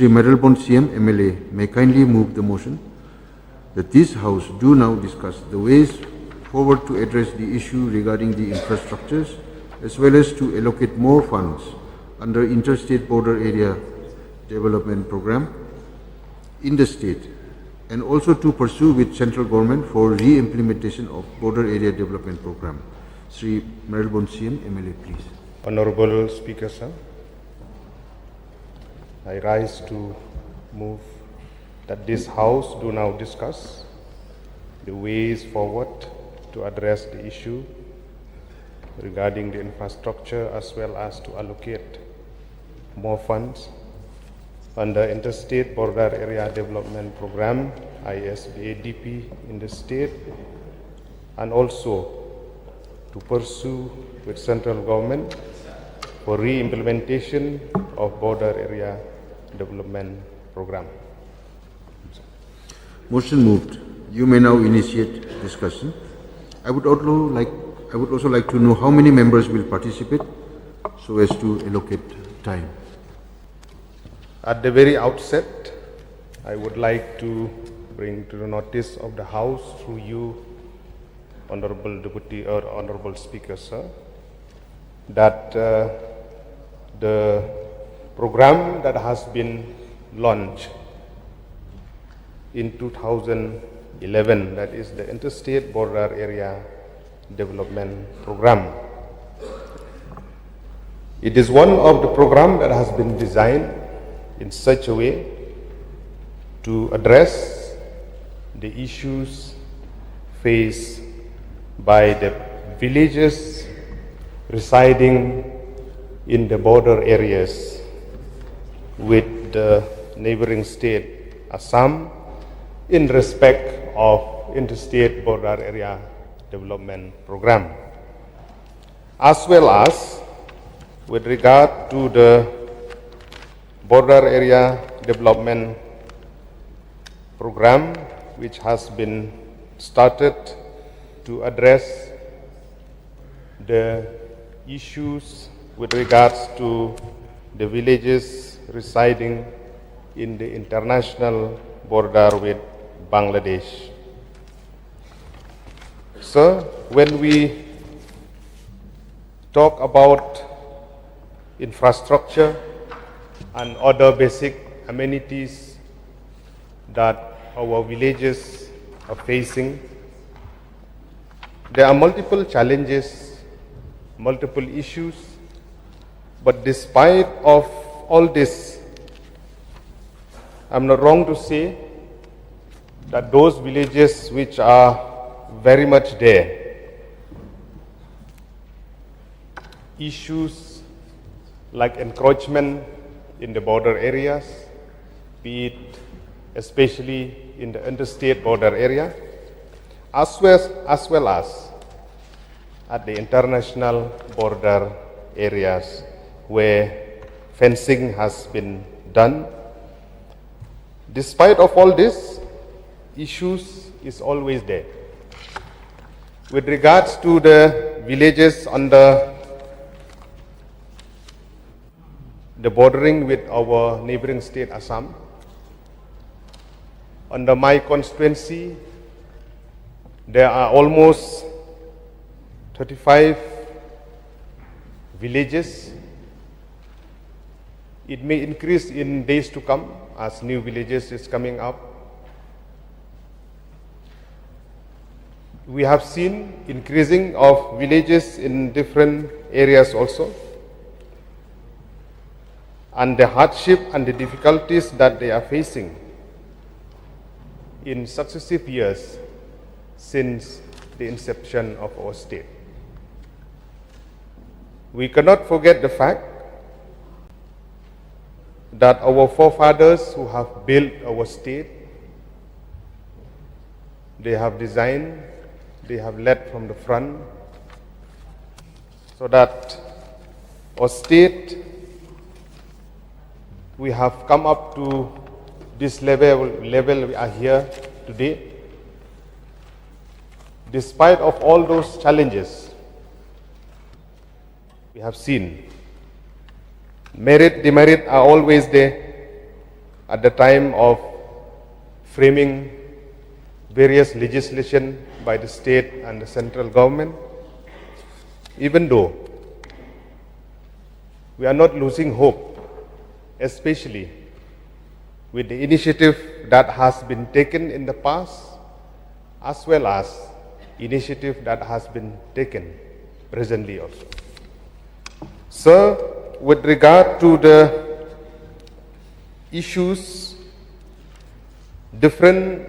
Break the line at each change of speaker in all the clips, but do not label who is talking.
Sri Meralbon CM MLA may kindly move the motion that this House do now discuss the ways forward to address the issue regarding the infrastructures as well as to allocate more funds under Interstate Border Area Development Program in the state, and also to pursue with central government for re-implementation of Border Area Development Program. Sri Meralbon CM MLA, please.
Honorable Speaker, sir, I rise to move that this House do now discuss the ways forward to address the issue regarding the infrastructure as well as to allocate more funds under Interstate Border Area Development Program ISBADP in the state, and also to pursue with central government for re-implementation of Border Area Development Program.
Motion moved. You may now initiate discussion. I would also like to know how many members will participate so as to allocate time.
At the very outset, I would like to bring to the notice of the House through you, Honorable Deputy or Honorable Speaker, sir, that the program that has been launched in 2011, that is the Interstate Border Area Development Program. It is one of the programs that has been designed in such a way to address the issues faced by the villages residing in the border areas with the neighboring state Assam in respect of Interstate Border Area Development Program, as well as with regard to the Border Area Development Program, which has been started to address the issues with regards to the villages residing in the international border with Bangladesh. Sir, when we talk about infrastructure and other basic amenities that our villages are facing, there are multiple challenges, multiple issues, but despite of all this, I'm not wrong to say that those villages which are very much there, issues like encroachment in the border areas, be it especially in the interstate border area, as well as at the international border areas where fencing has been done. Despite of all this, issues is always there. With regards to the villages under the bordering with our neighboring state Assam, under my constituency, there are almost 35 villages. It may increase in days to come as new villages is coming up. We have seen increasing of villages in different areas also, and the hardship and the difficulties that they are facing in successive years since the inception of our state. We cannot forget the fact that our forefathers who have built our state, they have designed, they have led from the front, so that our state, we have come up to this level we are here today. Despite of all those challenges, we have seen merit, demerit are always there, at the time of framing various legislation by the state and the central government, even though we are not losing hope, especially with the initiative that has been taken in the past, as well as initiative that has been taken presently also. Sir, with regard to the issues, different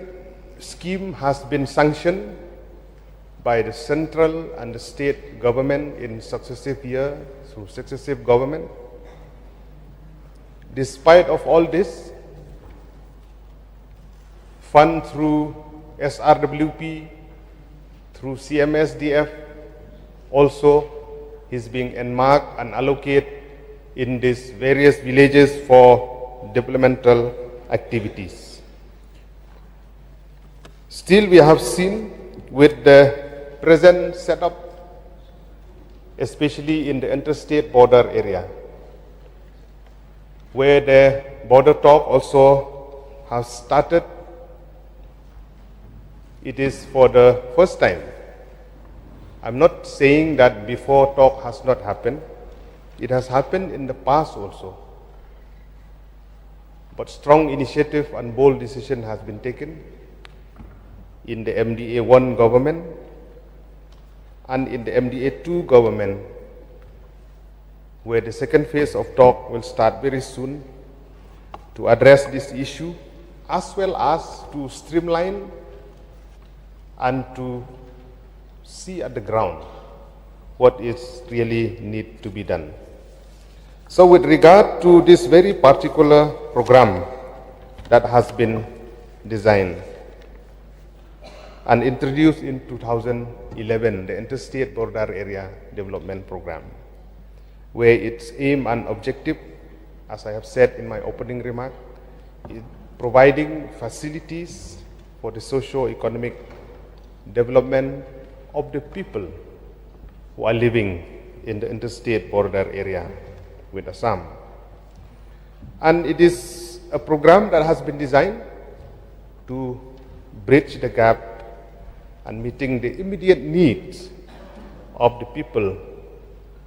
scheme has been sanctioned by the central and the state government in successive years through successive government. Despite of all this, fund through SRWP, through CMSDF, also is being earmarked and allocated in these various villages for developmental activities. Still, we have seen with the present setup, especially in the interstate border area, where the border talk also has started. It is for the first time. I'm not saying that before talk has not happened. It has happened in the past also. But strong initiative and bold decision has been taken in the MDA-1 government and in the MDA-2 government, where the second phase of talk will start very soon to address this issue, as well as to streamline and to see at the ground what is really need to be done. So with regard to this very particular program that has been designed and introduced in 2011, the Interstate Border Area Development Program, where its aim and objective, as I have said in my opening remark, is providing facilities for the socio-economic development of the people who are living in the interstate border area with Assam. And it is a program that has been designed to bridge the gap and meeting the immediate needs of the people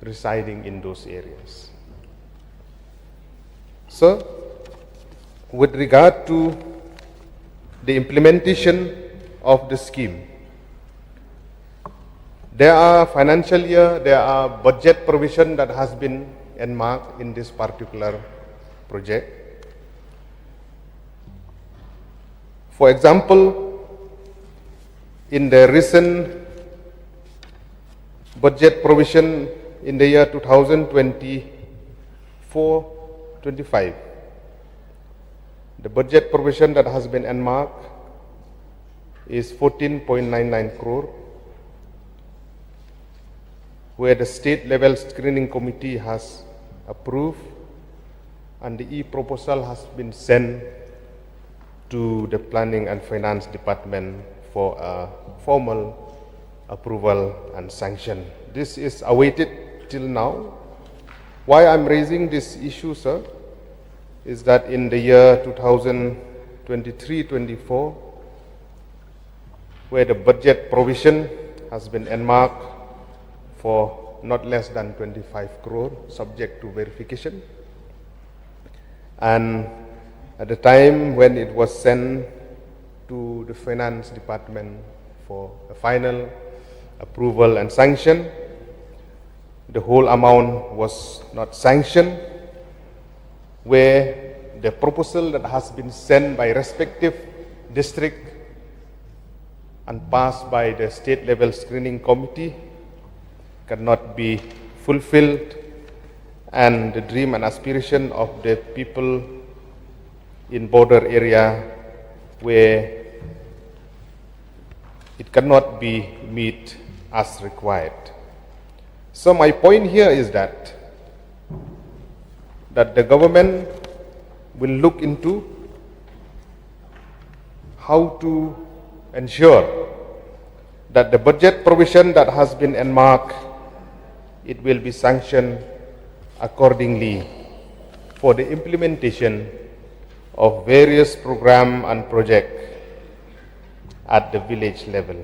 residing in those areas. So, with regard to the implementation of the scheme, there are financial year, there are budget provision that has been earmarked in this particular project. For example, in the recent budget provision in the year 2024-25, the budget provision that has been earmarked is 14.99 crore, where the state level screening committee has approved and the e-proposal has been sent to the planning and finance department for a formal approval and sanction. This is awaited till now. Why I'm raising this issue, sir, is that in the year 2023-24, where the budget provision has been earmarked for not less than 25 crore, subject to verification. And at the time when it was sent to the finance department for a final approval and sanction, the whole amount was not sanctioned, where the proposal that has been sent by respective district and passed by the state level screening committee cannot be fulfilled, and the dream and aspiration of the people in border area where it cannot be met as required. So my point here is that the government will look into how to ensure that the budget provision that has been earmarked, it will be sanctioned accordingly for the implementation of various program and project at the village level.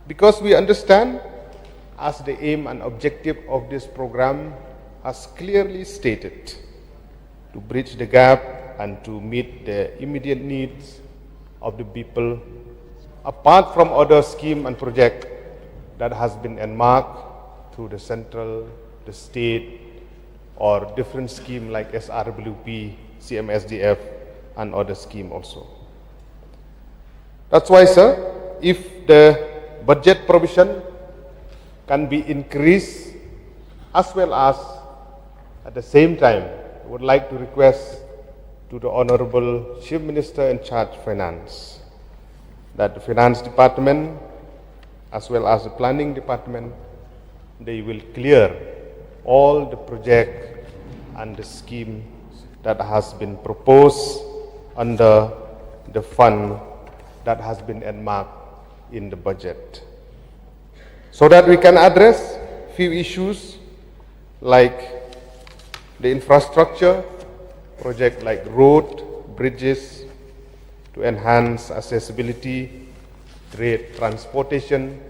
Because we understand, as the aim and objective of this program has clearly stated, to bridge the gap and to meet the immediate needs of the people, apart from other scheme and project that has been earmarked through the central, the state, or different scheme like SRWP, CMSDF, and other scheme also. That's why, sir, if the budget provision can be increased, as well as at the same time, I would like to request to the Honorable Chief Minister in charge of Finance that the Finance Department as well as the Planning Department, they will clear all the project and the scheme that has been proposed under the fund that has been earmarked in the budget, so that we can address few issues like the infrastructure project like road, bridges, to enhance accessibility, trade, transportation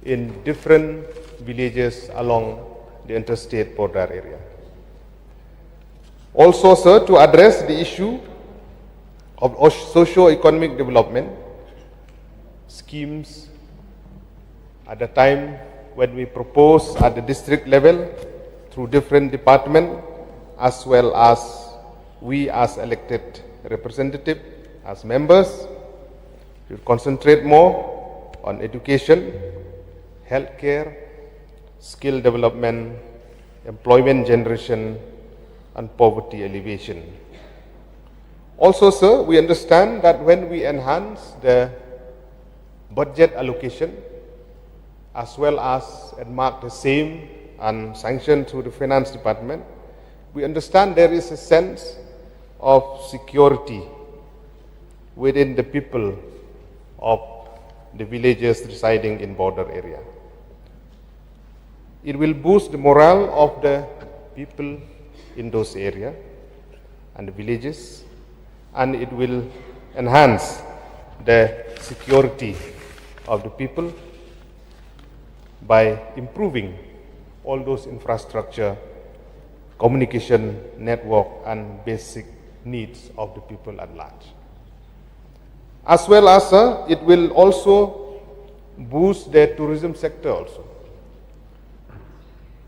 in different villages along the interstate border area. Also, sir, to address the issue of socio-economic development schemes at the time when we propose at the district level through different departments, as well as we as elected representatives, as members, should concentrate more on education, healthcare, skill development, employment generation, and poverty alleviation. Also, sir, we understand that when we enhance the budget allocation, as well as earmark the same and sanction through the Finance Department, we understand there is a sense of security within the people of the villages residing in border area. It will boost the morale of the people in those areas and the villages, and it will enhance the security of the people by improving all those infrastructure, communication network, and basic needs of the people at large. As well as, it will also boost the tourism sector also,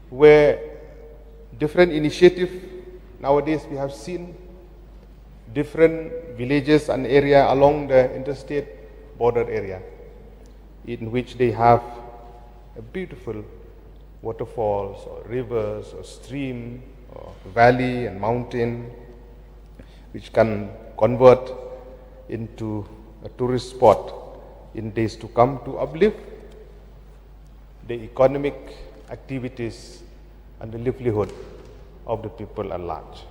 where different initiatives, nowadays we have seen different villages and area along the interstate border area, in which they have a beautiful waterfalls or rivers or stream or valley and mountain, which can convert into a tourist spot in days to come to uplift the economic activities and the livelihood of the people at large.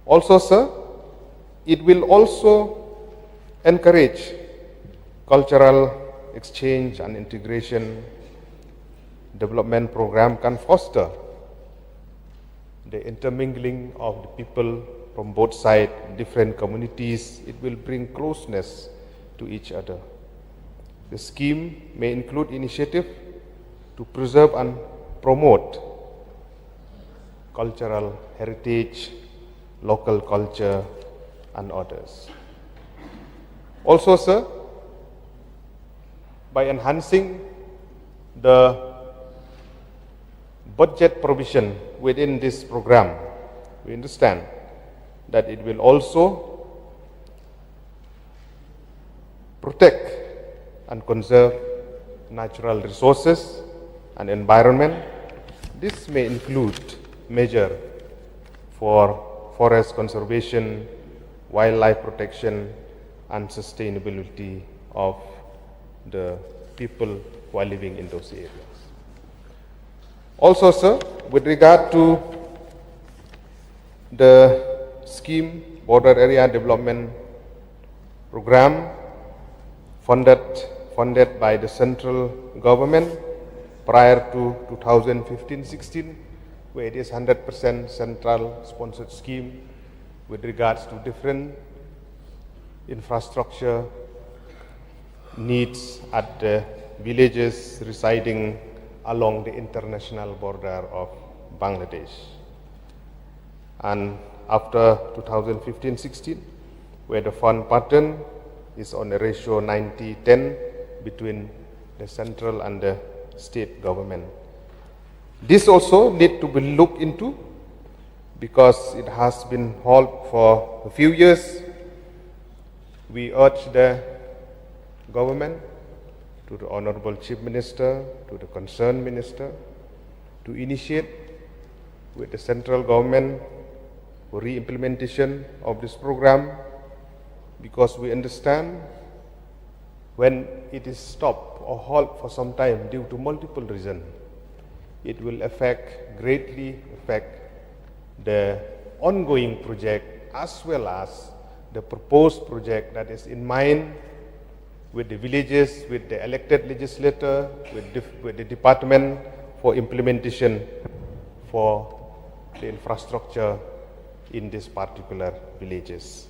Also, sir, it will also encourage cultural exchange and integration. Development program can foster the intermingling of the people from both sides, different communities. It will bring closeness to each other. The scheme may include initiative to preserve and promote cultural heritage, local culture, and others. Also, sir, by enhancing the budget provision within this program, we understand that it will also protect and conserve natural resources and environment. This may include measures for forest conservation, wildlife protection, and sustainability of the people who are living in those areas. Also, sir, with regard to the scheme, Border Area Development Program, funded by the central government prior to 2015-16, where it is 100% central sponsored scheme, with regards to different infrastructure needs at the villages residing along the international border of Bangladesh. And after 2015-16, where the fund pattern is on a ratio 90-10 between the central and the state government. This also need to be looked into because it has been halted for a few years. We urge the government, to the Honorable Chief Minister, to the concerned minister, to initiate with the central government for re-implementation of this program, because we understand when it is stopped or halted for some time due to multiple reasons, it will greatly affect the ongoing project as well as the proposed project that is in mind with the villages, with the elected legislator, with the department for implementation for the infrastructure in these particular villages.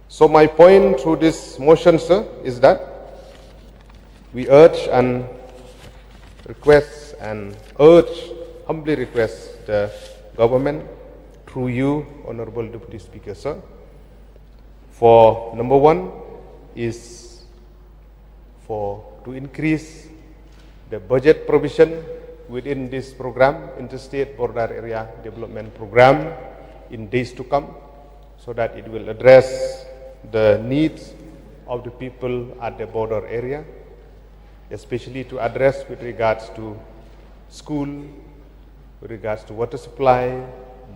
So my point through this motion, sir, is that we urge and request and humbly request the government through you, Honorable Deputy Speaker, sir, for number one is to increase the budget provision within this program, Interstate Border Area Development Program, in days to come, so that it will address the needs of the people at the border area, especially to address with regards to school, with regards to water supply,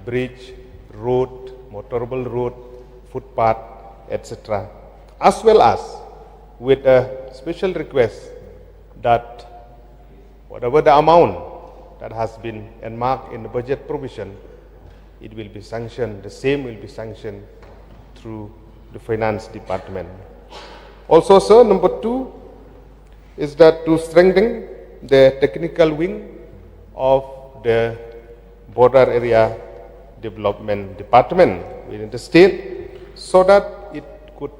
bridge, road, motorable road, footpath, etc. As well as with a special request that whatever the amount that has been earmarked in the budget provision, it will be sanctioned, the same will be sanctioned through the finance department. Also, sir, number two is that to strengthen the technical wing of the border area development department within the state, so that it could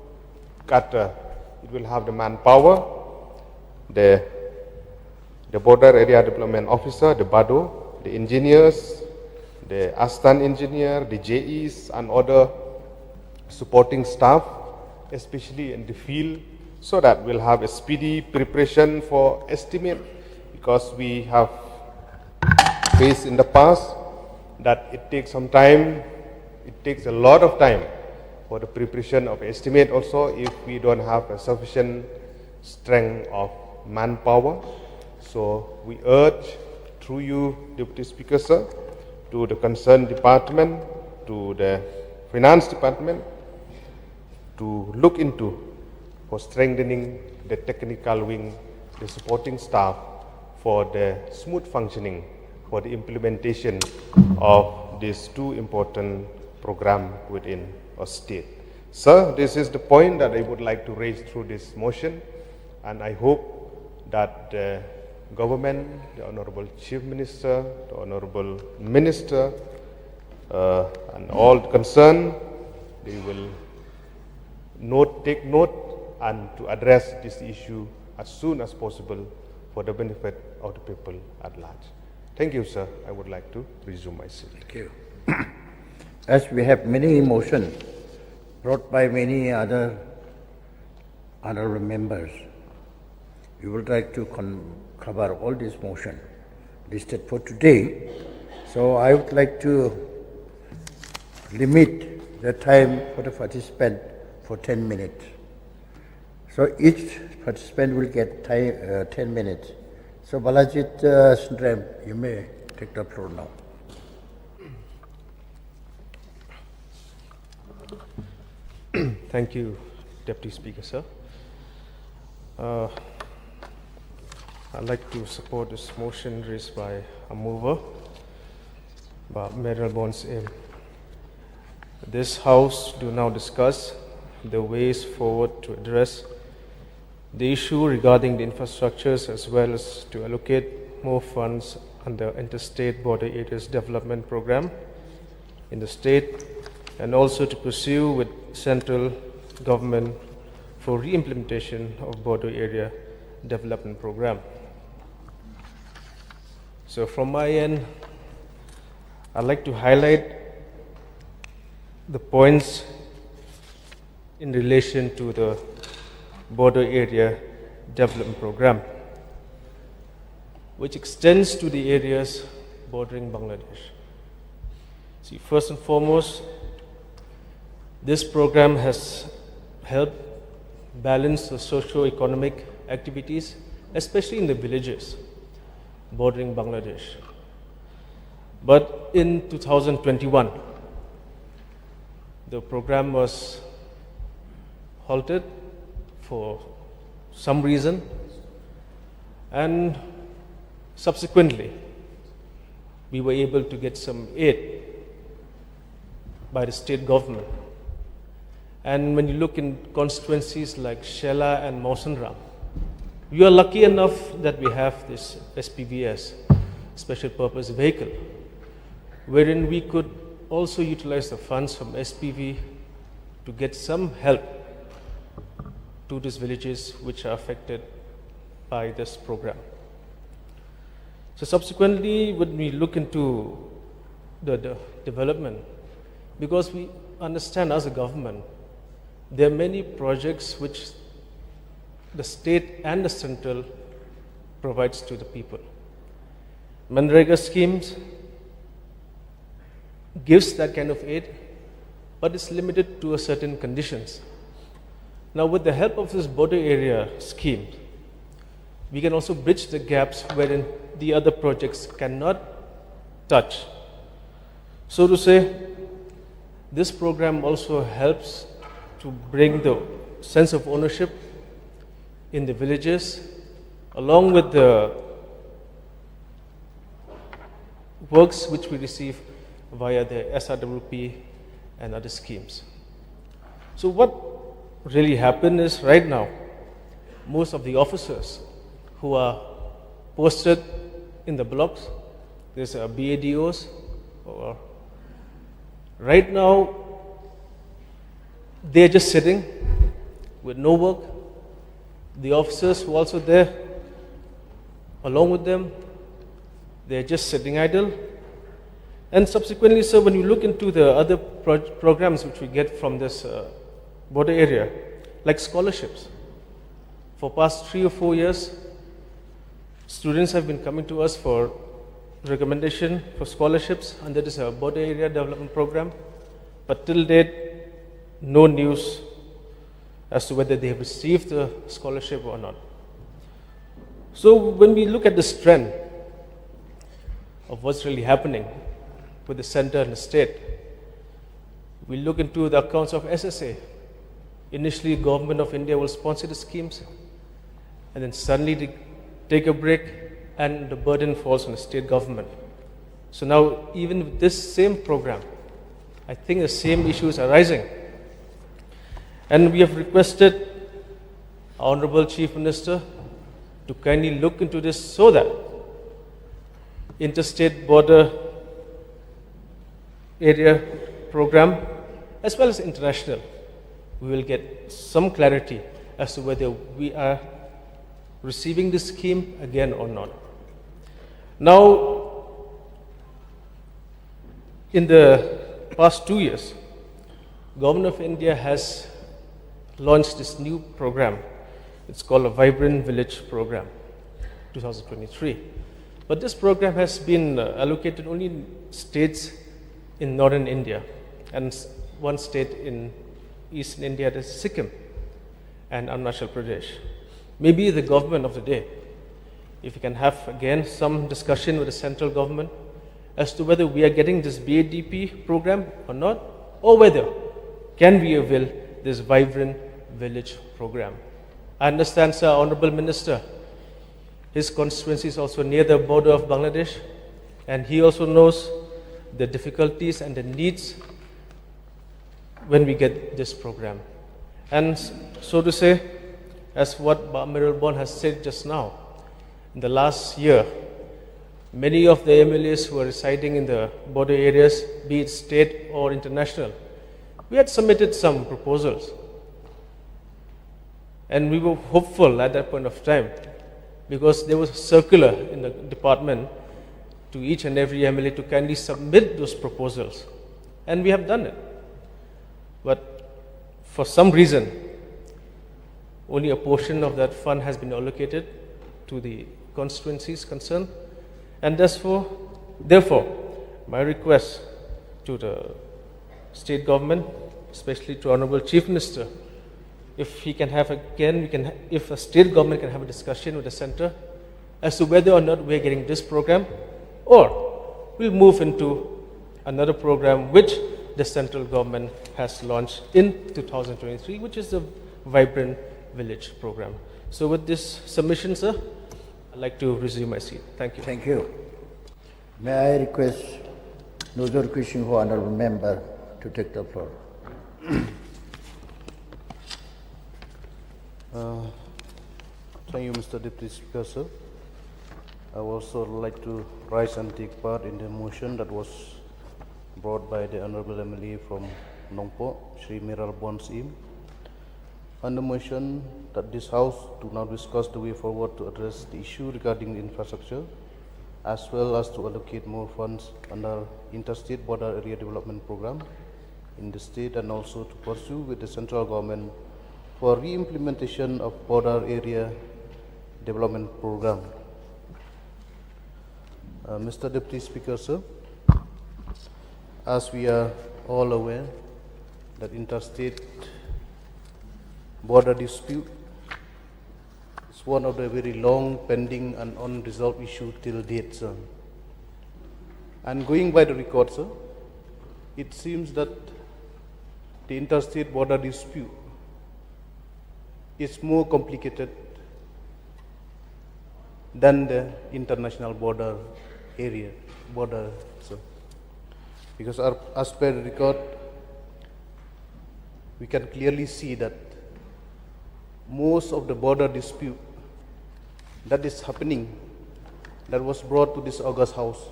cater, it will have the manpower, the border area development officer, the BADO, the engineers, the ASTAN engineer, the JEs, and other supporting staff, especially in the field, so that we'll have a speedy preparation for estimate, because we have faced in the past that it takes some time, it takes a lot of time for the preparation of estimate also if we don't have a sufficient strength of manpower. So we urge through you, Deputy Speaker, sir, to the concerned department, to the finance department, to look into for strengthening the technical wing, the supporting staff for the smooth functioning for the implementation of these two important programs within our state. Sir, this is the point that I would like to raise through this motion, and I hope that the government, the Honorable Chief Minister, the Honorable Minister, and all concerned, they will take note and to address this issue as soon as possible for the benefit of the people at large. Thank you, sir. I would like to resume my seat.
Thank you. As we have many motions brought by many other honorable members, we would like to cover all these motions listed for today. So I would like to limit the time for the participant for 10 minutes. So each participant will get 10 minutes. So Balajit Sundram, you may take the floor now.
Thank you, Deputy Speaker, sir. I'd like to support this motion raised by a mover, but Ministerial Bonds aim. This House do now discuss the ways forward to address the issue regarding the infrastructures, as well as to allocate more funds under Interstate Border Areas Development Program in the state
and also to pursue with central government for re-implementation of border area development program. So from my end, I'd like to highlight the points in relation to the border area development program, which extends to the areas bordering Bangladesh. See, first and foremost, this program has helped balance the socio-economic activities, especially in the villages bordering Bangladesh. But in 2021, the program was halted for some reason, and subsequently we were able to get some aid by the state government. And when you look in constituencies like Shela and Mausanram, we are lucky enough that we have this SPVS, special purpose vehicle, wherein we could also utilize the funds from SPV to get some help to these villages which are affected by this program. So subsequently, when we look into the development, because we understand as a government, there are many projects which the state and the central provides to the people. Manrega schemes gives that kind of aid, but it's limited to a certain conditions. Now, with the help of this border area scheme, we can also bridge the gaps wherein the other projects cannot touch. So to say, this program also helps to bring the sense of ownership in the villages, along with the works which we receive via the SRWP and other schemes. So what really happened is, right now, most of the officers who are posted in the blocks, there's BADOs, or right now they're just sitting with no work. The officers who are also there, along with them, they're just sitting idle. And subsequently, sir, when you look into the other programs which we get from this border area, like scholarships, for past 3 or 4 years, students have been coming to us for recommendation for scholarships under this border area development program, but till date, no news as to whether they have received the scholarship or not. So when we look at this trend of what's really happening with the center and the state, we look into the accounts of SSA. Initially, government of India will sponsor the schemes, and then suddenly they take a break, and the burden falls on the state government. So now, even with this same program, I think the same issues are rising. And we have requested our Honorable Chief Minister to kindly look into this so that interstate border area program, as well as international, we will get some clarity as to whether we are receiving this scheme again or not. Now, in the past 2 years, Government of India has launched this new program. It's called a Vibrant Village Program, 2023. But this program has been allocated only in states in northern India and one state in eastern India, that is Sikkim and Arunachal Pradesh. Maybe the government of the day, if we can have again some discussion with the central government as to whether we are getting this BADP program or not, or whether can we avail this Vibrant Village Program. I understand, sir, Honorable Minister, his constituency is also near the border of Bangladesh, and he also knows the difficulties and the needs when we get this program. And so to say, as what Admiral Bond has said just now, in the last year, many of the MLAs who are residing in the border areas, be it state or international, we had submitted some proposals. And we were hopeful at that point of time, because there was a circular in the department to each and every MLA to kindly submit those proposals. And we have done it. But for some reason, only a portion of that fund has been allocated to the constituencies concerned. And therefore, my request to the state government, especially to Honorable Chief Minister, if he can have again, if the state government can have a discussion with the center as to whether or not we're getting this program, or we'll move into another program which the central government has launched in 2023, which is the Vibrant Village program. So with this submission, sir, I'd like to resume my seat. Thank you.
Thank you. May I request those who are questioning for honorable member to take the floor.
Thank you, Mr. Deputy Speaker, sir. I would also like to rise and take part in the motion that was brought by the Honorable MLA from Nongpo, Shri Miral Bonsim, on the motion that this House do now discuss the way forward to address the issue regarding the infrastructure, as well as to allocate more funds under Interstate Border Area Development Program in the state, and also to pursue with the central government for re-implementation of Border Area Development Program. Mr. Deputy Speaker, sir, as we are all aware that interstate border dispute is one of the very long pending and unresolved issue till date, sir. And going by the record, sir, it seems that the interstate border dispute is more complicated than the international border, sir. Because as per the record, we can clearly see that most of the border dispute that is happening, that was brought to this August House,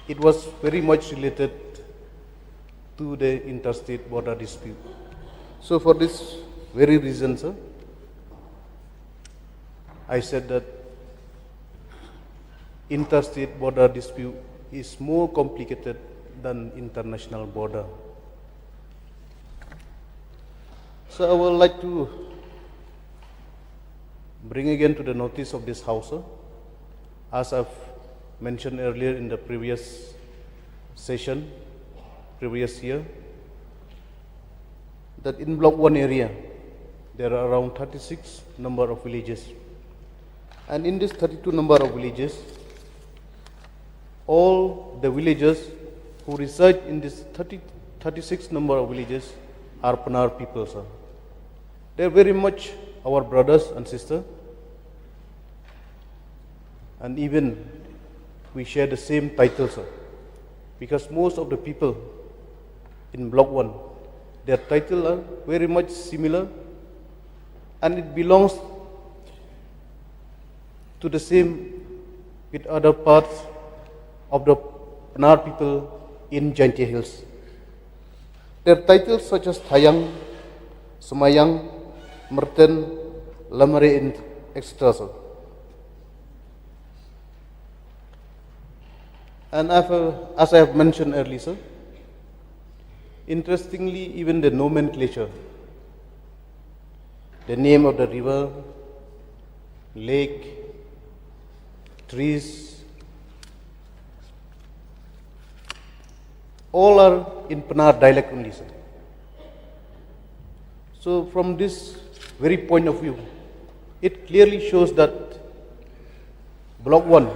it was very much related to the interstate border dispute. So for this very reason, sir, I said that interstate border dispute is more complicated than international border. So I would like to bring again to the notice of this House, sir, as I've mentioned earlier in the previous session, previous year, that in Block 1 area, there are around 36 number of villages. And in this 32 number of villages, all the villagers who reside in this 36 number of villages are Panar people, sir. They are very much our brothers and sisters. And even we share the same title, sir. Because most of the people in Block 1, their title are very much similar, and it belongs to the same with other parts of the Panar people in Jaintia Hills. Their titles such as Thayang, Semayang, Merten, Lamare, and etc. sir. And as I have mentioned earlier, sir, interestingly, even the nomenclature, the name of the river, lake, trees, all are in Panar dialect only, sir. So from this very point of view, it clearly shows that Block 1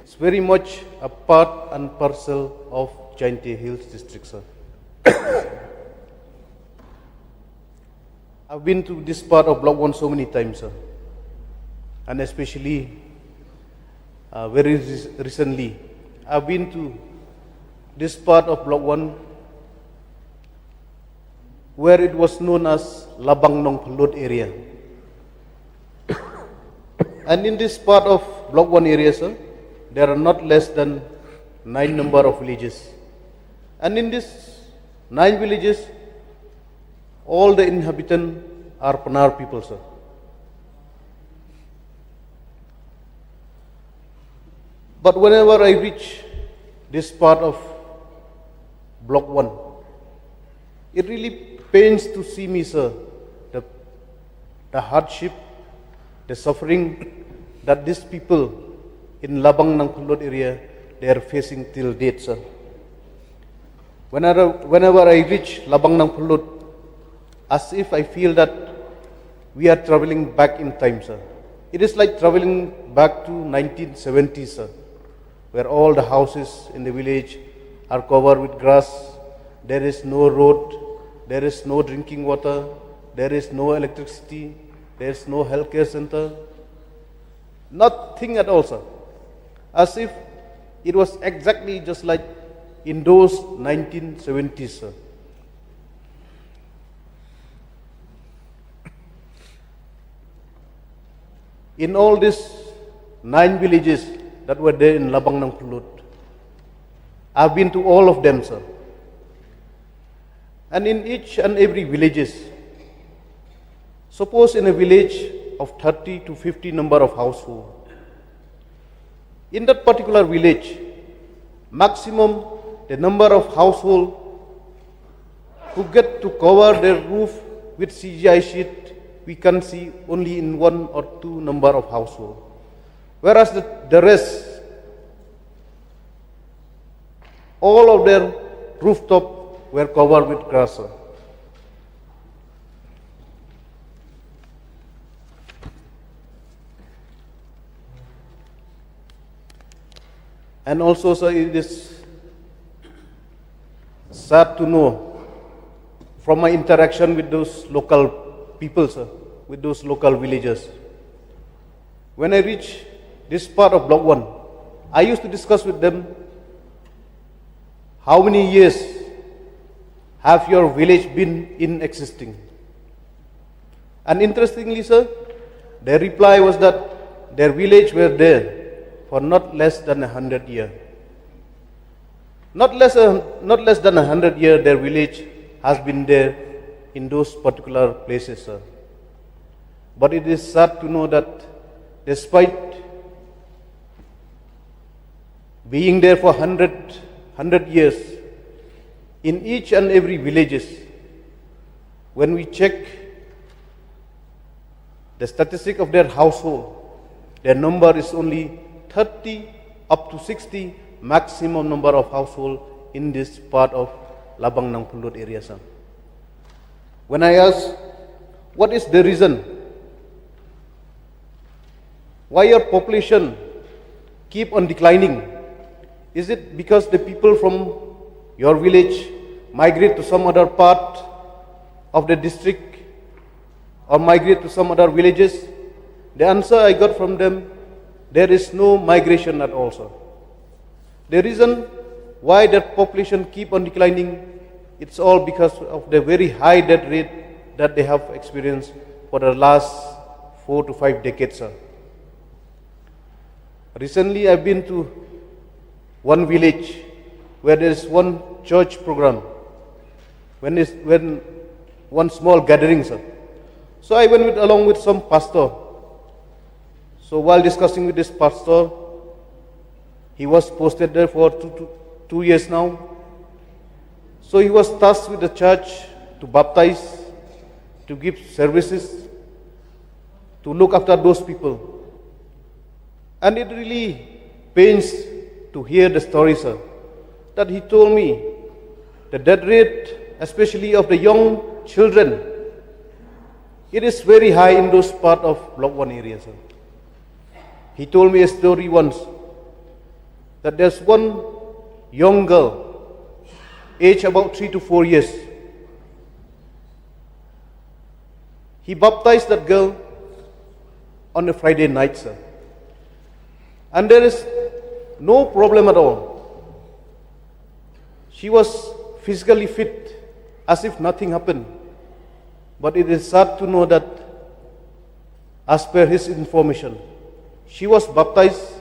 is very much a part and parcel of Jaintia Hills district, sir. I've been to this part of Block 1 so many times, sir. And especially very recently, I've been to this part of Block 1 where it was known as Labang Nong Palud area. And in this part of Block 1 area, sir, there are not less than 9 number of villages. And in this 9 villages, all the inhabitants are Panar people, sir. But whenever I reach this part of Block 1, it really pains to see me, sir, the hardship, the suffering that these people in Labang Nang Pulod area, they are facing till date, sir. Whenever I reach Labang Nang Pulod, as if I feel that we are traveling back in time, sir. It is like traveling back to 1970s, sir, where all the houses in the village are covered with grass. There is no road, there is no drinking water, there is no electricity, there is no healthcare center. Nothing at all, sir. As if it was exactly just like in those 1970s, sir. In all these 9 villages that were there in Labang Nang Pulod, I've been to all of them, sir. And in each and every villages, suppose in a village of 30 to 50 number of households, in that particular village, maximum the number of households who get to cover their roof with CGI sheet, we can see only in 1 or 2 number of households. Whereas the rest, all of their rooftop were covered with grass, sir. And also, sir, it is sad to know from my interaction with those local people, sir, with those local villagers. When I reach this part of Block 1, I used to discuss with them, how many years have your village been in existing? And interestingly, sir, their reply was that their village were there for not less than 100 years. Not less than 100 years, their village has been there in those particular places, sir. But it is sad to know that despite being there for 100 years, in each and every villages, when we check the statistic of their household, their number is only 30 up to 60 maximum number of household in this part of Labang Nang Pulod area, sir. When I ask, what is the reason why your population keep on declining? Is it because the people from your village migrate to some other part of the district or migrate to some other villages? The answer I got from them, there is no migration at all, sir. The reason why that population keep on declining, it's all because of the very high death rate that they have experienced for the last 4 to 5 decades, sir. Recently, I've been to one village where there is one church program, when one small gathering, sir. So I went along with some pastor. So while discussing with this pastor, he was posted there for 2 years now. So he was tasked with the church to baptize, to give services, to look after those people. And it really pains to hear the story, sir, that he told me the death rate, especially of the young children, it is very high in those part of Block 1 area, sir. He told me a story once that there's one young girl, age about 3 to 4 years. He baptized that girl on a Friday night, sir. And there is no problem at all. She was physically fit, as if nothing happened. But it is sad to know that, as per his information, she was baptized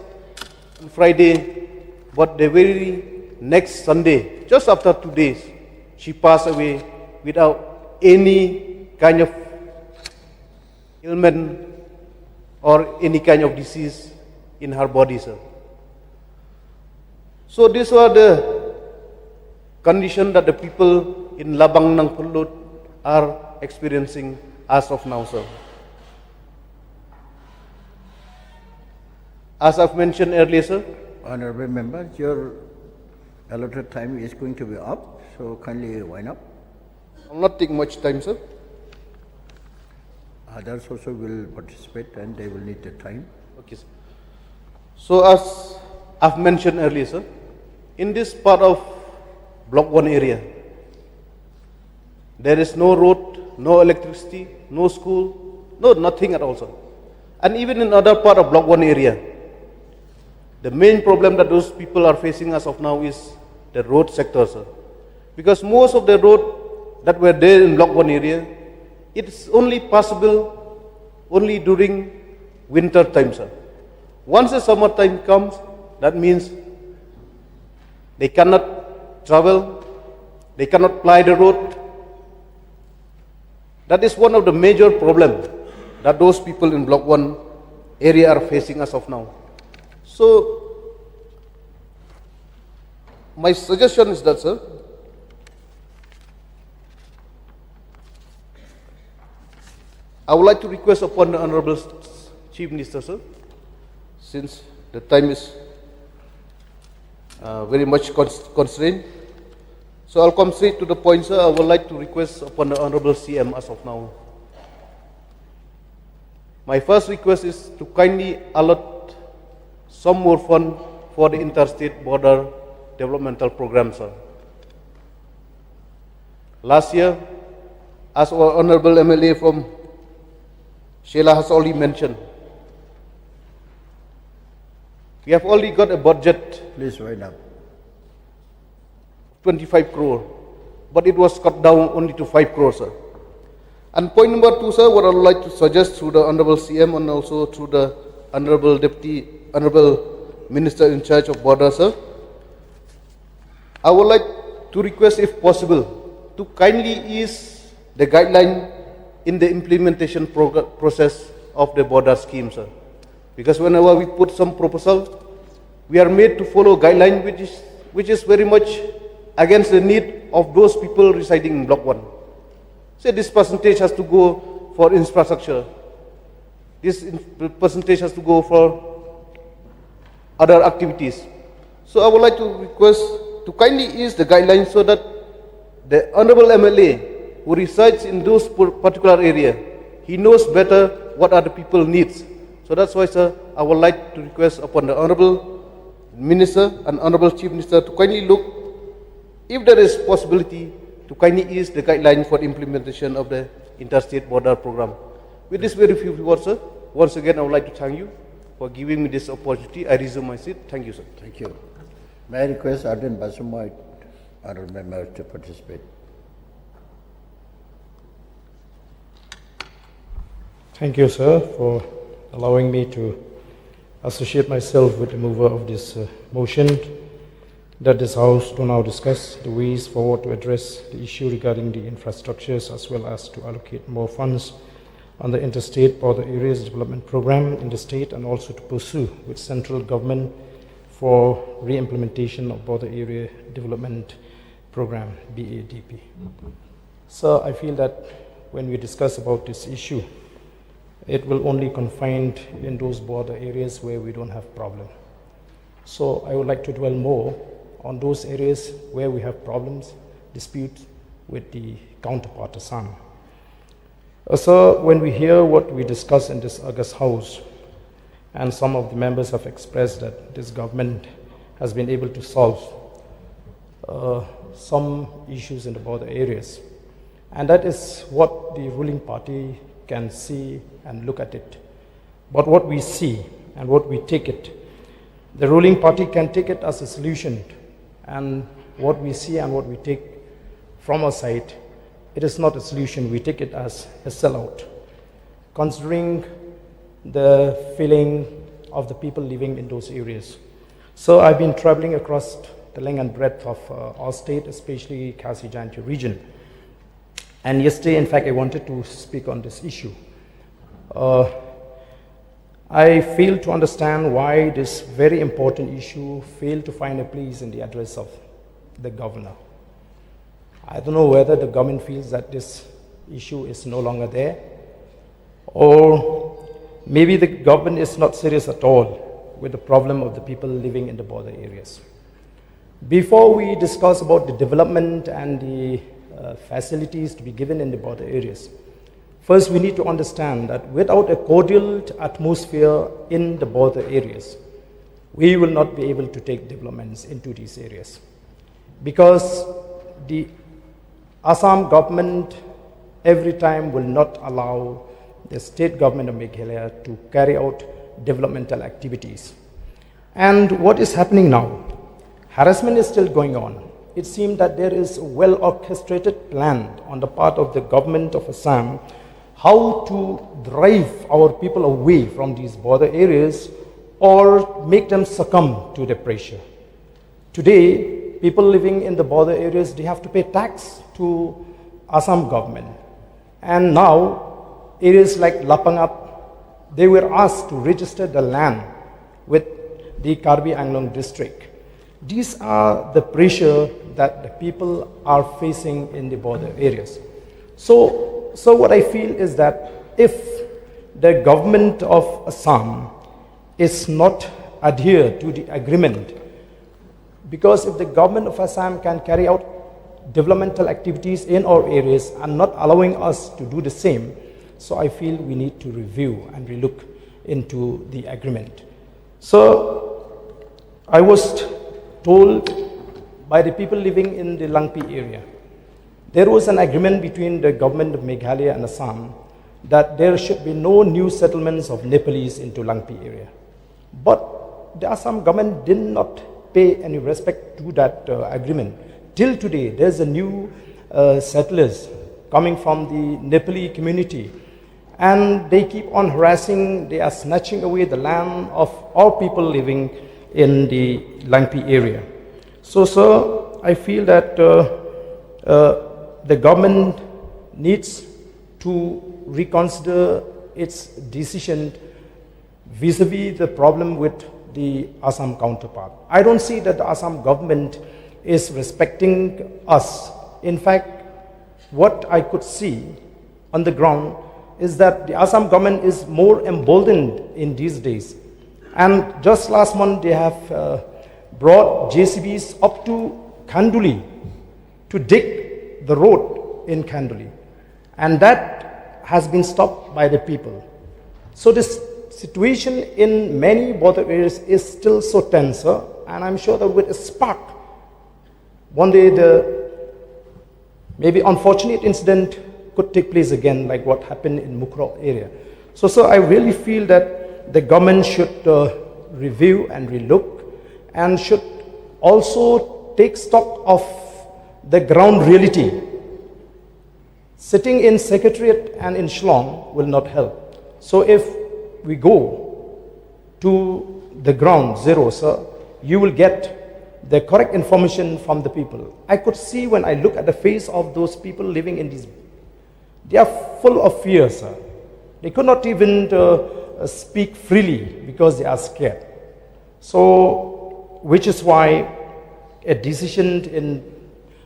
on Friday, but the very next Sunday, just after 2 days, she passed away without any kind of ailment or any kind of disease in her body, sir. So these were the conditions that the people in Labang ng Pulut are experiencing as of now, sir. As I've mentioned earlier, sir.
Honorable members, your allotted time is going to be up, so kindly wind up.
I'll not take much time, sir.
Others also will participate and they will need the time.
Okay, sir. So as I've mentioned earlier, sir, in this part of Block 1 area, there is no road, no electricity, no school, no nothing at all, sir. And even in other part of Block 1 area, the main problem that those people are facing as of now is the road sector, sir. Because most of the road that were there in Block 1 area, it's only possible only during winter time, sir. Once the summer time comes, that means they cannot travel, they cannot ply the road. That is one of the major problems that those people in Block 1 area are facing as of now. So, my suggestion is that, sir, I would like to request upon the Honorable Chief Minister, sir, since the time is very much constrained. So I'll come straight to the point, sir. I would like to request upon the Honorable CM as of now. My first request is to kindly allot some more fund for the interstate border developmental program, sir. Last year, as our Honorable MLA from Jylla has already mentioned, we have already got a budget,
Please wind up.
25 crore, but it was cut down only to 5 crore, sir. And point number 2, sir, what I would like to suggest through the Honorable CM and also through the Honorable Minister in charge of border, sir, I would like to request, if possible, to kindly ease the guideline in the implementation process of the border scheme, sir. Because whenever we put some proposal, we are made to follow guideline which is very much against the need of those people residing in Block 1. Say this percentage has to go for infrastructure. This percentage has to go for other activities. So I would like to request to kindly ease the guidelines so that the Honorable MLA who resides in those particular area, he knows better what are the people needs. So that's why, sir, I would like to request upon the Honorable Minister and Honorable Chief Minister to kindly look, if there is possibility, to kindly ease the guideline for the implementation of the interstate border program. With this very few words, sir, once again I would like to thank you for giving me this opportunity. I resume my seat. Thank you, sir.
Thank you. May I request Arden Basumoy, honorable members, to participate.
Thank you, sir, for allowing me to associate myself with the mover of this motion that this House to now discuss the ways forward to address the issue regarding the infrastructures as well as to allocate more funds on the Interstate Border Areas Development Program in the state and also to pursue with central government for re-implementation of Border Area Development Program, BADP. So I feel that when we discuss about this issue, it will only confined in those border areas where we don't have problem. So I would like to dwell more on those areas where we have problems, disputes with the counterpart Assam. So when we hear what we discuss in this August House, and some of the members have expressed that this government has been able to solve some issues in the border areas, and that is what the ruling party can see and look at it. But what we see and what we take it, the ruling party can take it as a solution, and what we see and what we take from our side, it is not a solution. We take it as a sellout, considering the feeling of the people living in those areas. So I've been traveling across the length and breadth of our state, especially Khasi Jaintia region. And yesterday, in fact, I wanted to speak on this issue. I fail to understand why this very important issue failed to find a place in the address of the governor. I don't know whether the government feels that this issue is no longer there, or maybe the government is not serious at all with the problem of the people living in the border areas. Before we discuss about the development and the facilities to be given in the border areas, first we need to understand that without a cordial atmosphere in the border areas, we will not be able to take developments into these areas. Because the Assam government every time will not allow the state government of Meghalaya to carry out developmental activities. And what is happening now? Harassment is still going on. It seems that there is a well-orchestrated plan on the part of the government of Assam how to drive our people away from these border areas or make them succumb to the pressure. Today, people living in the border areas, they have to pay tax to Assam government. And now, areas like Lapangap, they were asked to register the land with the Karbi Anglong district. These are the pressure that the people are facing in the border areas. So what I feel is that if the government of Assam is not adhere to the agreement, because if the government of Assam can carry out developmental activities in our areas and not allowing us to do the same, so I feel we need to review and relook into the agreement. So I was told by the people living in the Langpi area, there was an agreement between the government of Meghalaya and Assam that there should be no new settlements of Nepalese into Langpi area. But the Assam government did not pay any respect to that agreement. Till today, there's a new settlers coming from the Nepali community, and they keep on harassing, they are snatching away the land of all people living in the Langpi area. So, sir, I feel that the government needs to reconsider its decision vis-a-vis the problem with the Assam counterpart. I don't see that the Assam government is respecting us. In fact, what I could see on the ground is that the Assam government is more emboldened in these days. And just last month, they have brought JCBs up to Khanduli to dig the road in Khanduli. And that has been stopped by the people. So this situation in many border areas is still so tense, sir, and I'm sure that with a spark, one day the maybe unfortunate incident could take place again, like what happened in Mukro area. So, sir, I really feel that the government should review and relook, and should also take stock of the ground reality. Sitting in Secretariat and in Shillong will not help. So if we go to the ground zero, sir, you will get the correct information from the people. I could see when I look at the face of those people living in these, they are full of fear, sir. They could not even speak freely because they are scared. So, which is why a decision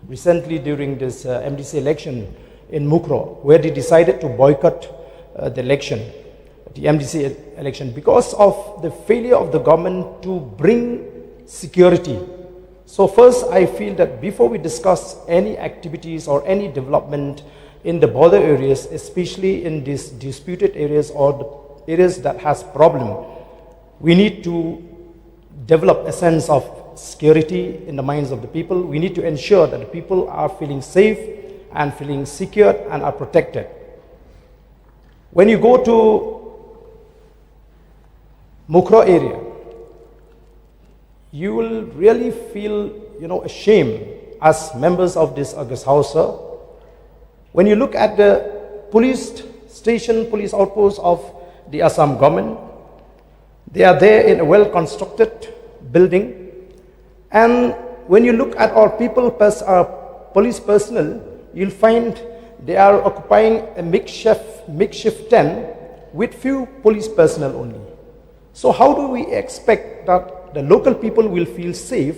recently during this MDC election in Mukro, where they decided to boycott the election, the MDC election, because of the failure of the government to bring security. So first, I feel that before we discuss any activities or any development in the border areas, especially in these disputed areas or the areas that has problem, we need to develop a sense of security in the minds of the people. We need to ensure that the people are feeling safe and feeling secure and are protected. When you go to Mukro area, you will really feel, ashamed as members of this August House, sir. When you look at the police station, police outpost of the Assam government, they are there in a well-constructed building, and when you look at our police personnel, you'll find they are occupying a makeshift tent with few police personnel only. So how do we expect that the local people will feel safe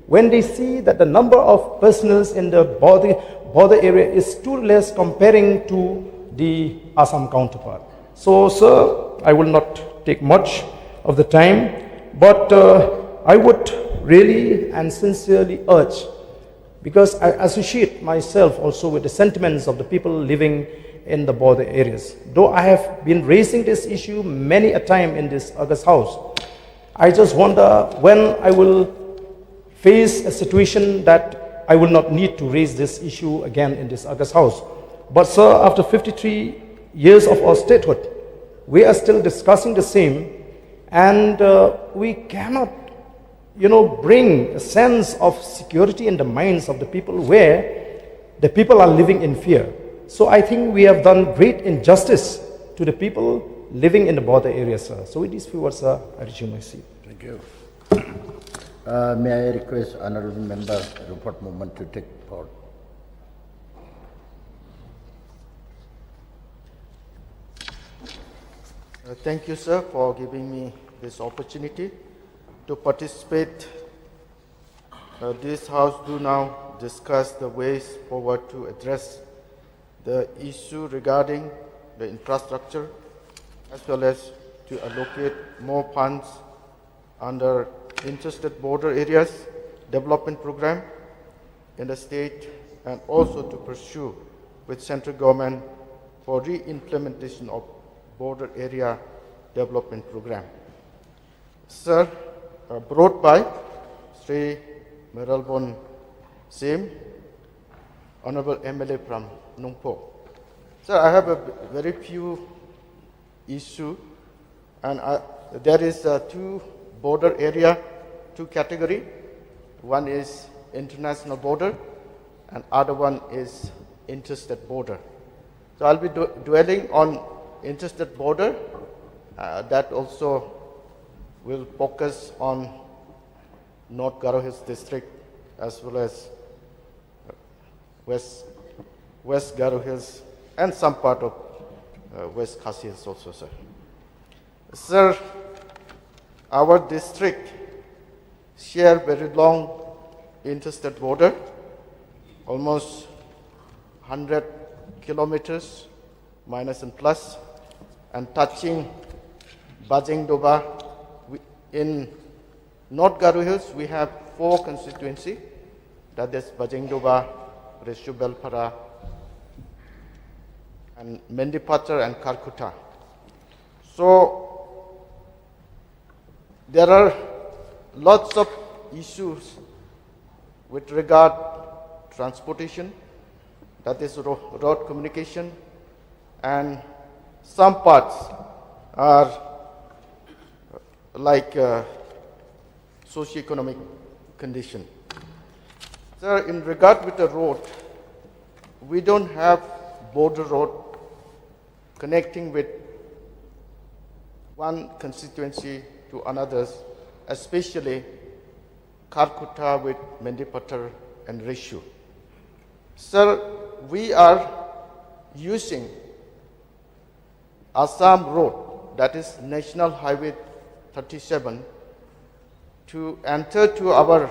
when they see that the number of personnel in the border area is too less comparing to the Assam counterpart? So, sir, I will not take much of the time, but I would really and sincerely urge, because I associate myself also with the sentiments of the people living in the border areas. Though I have been raising this issue many a time in this August House, I just wonder when I will face a situation that I will not need to raise this issue again in this August House. But sir, after 53 years of our statehood, we are still discussing the same, and we cannot, bring a sense of security in the minds of the people where the people are living in fear. So I think we have done great injustice to the people living in the border area, sir. So with these few words, sir, I resume my seat.
Thank you. May I request Honorable Member Rupert Movement to take part?
Thank you, sir, for giving me this opportunity to participate. This House do now discuss the ways forward to address the issue regarding the infrastructure, as well as to allocate more funds under Interstate Border Areas Development Program in the state, and also to pursue with central government for re-implementation of Border Area Development Program. Sir, brought by Sri Meralbon Sim, Honorable MLA from Nungpo. Sir, I have a very few issues, and there is two border area, two category. One is international border, and other one is interstate border. So I'll be dwelling on interstate border. That also will focus on North Garo Hills district as well as West Garo Hills and some part of West Khasi Hills also, sir. Sir, our district share very long interstate border, almost 100 kilometers minus and plus, and touching Bajeng Doba. In North Garo Hills, we have 4 constituency, that is Bajeng Doba, Reshu Belpara, and Mendipatar and Karkuta. So there are lots of issues with regard transportation, that is road communication, and some parts are like socio-economic condition. Sir, in regard with the road, we don't have border road connecting with one constituency to another, especially Karkuta with Mendipatar and Reshu. Sir, we are using Assam Road, that is National Highway 37, to enter to our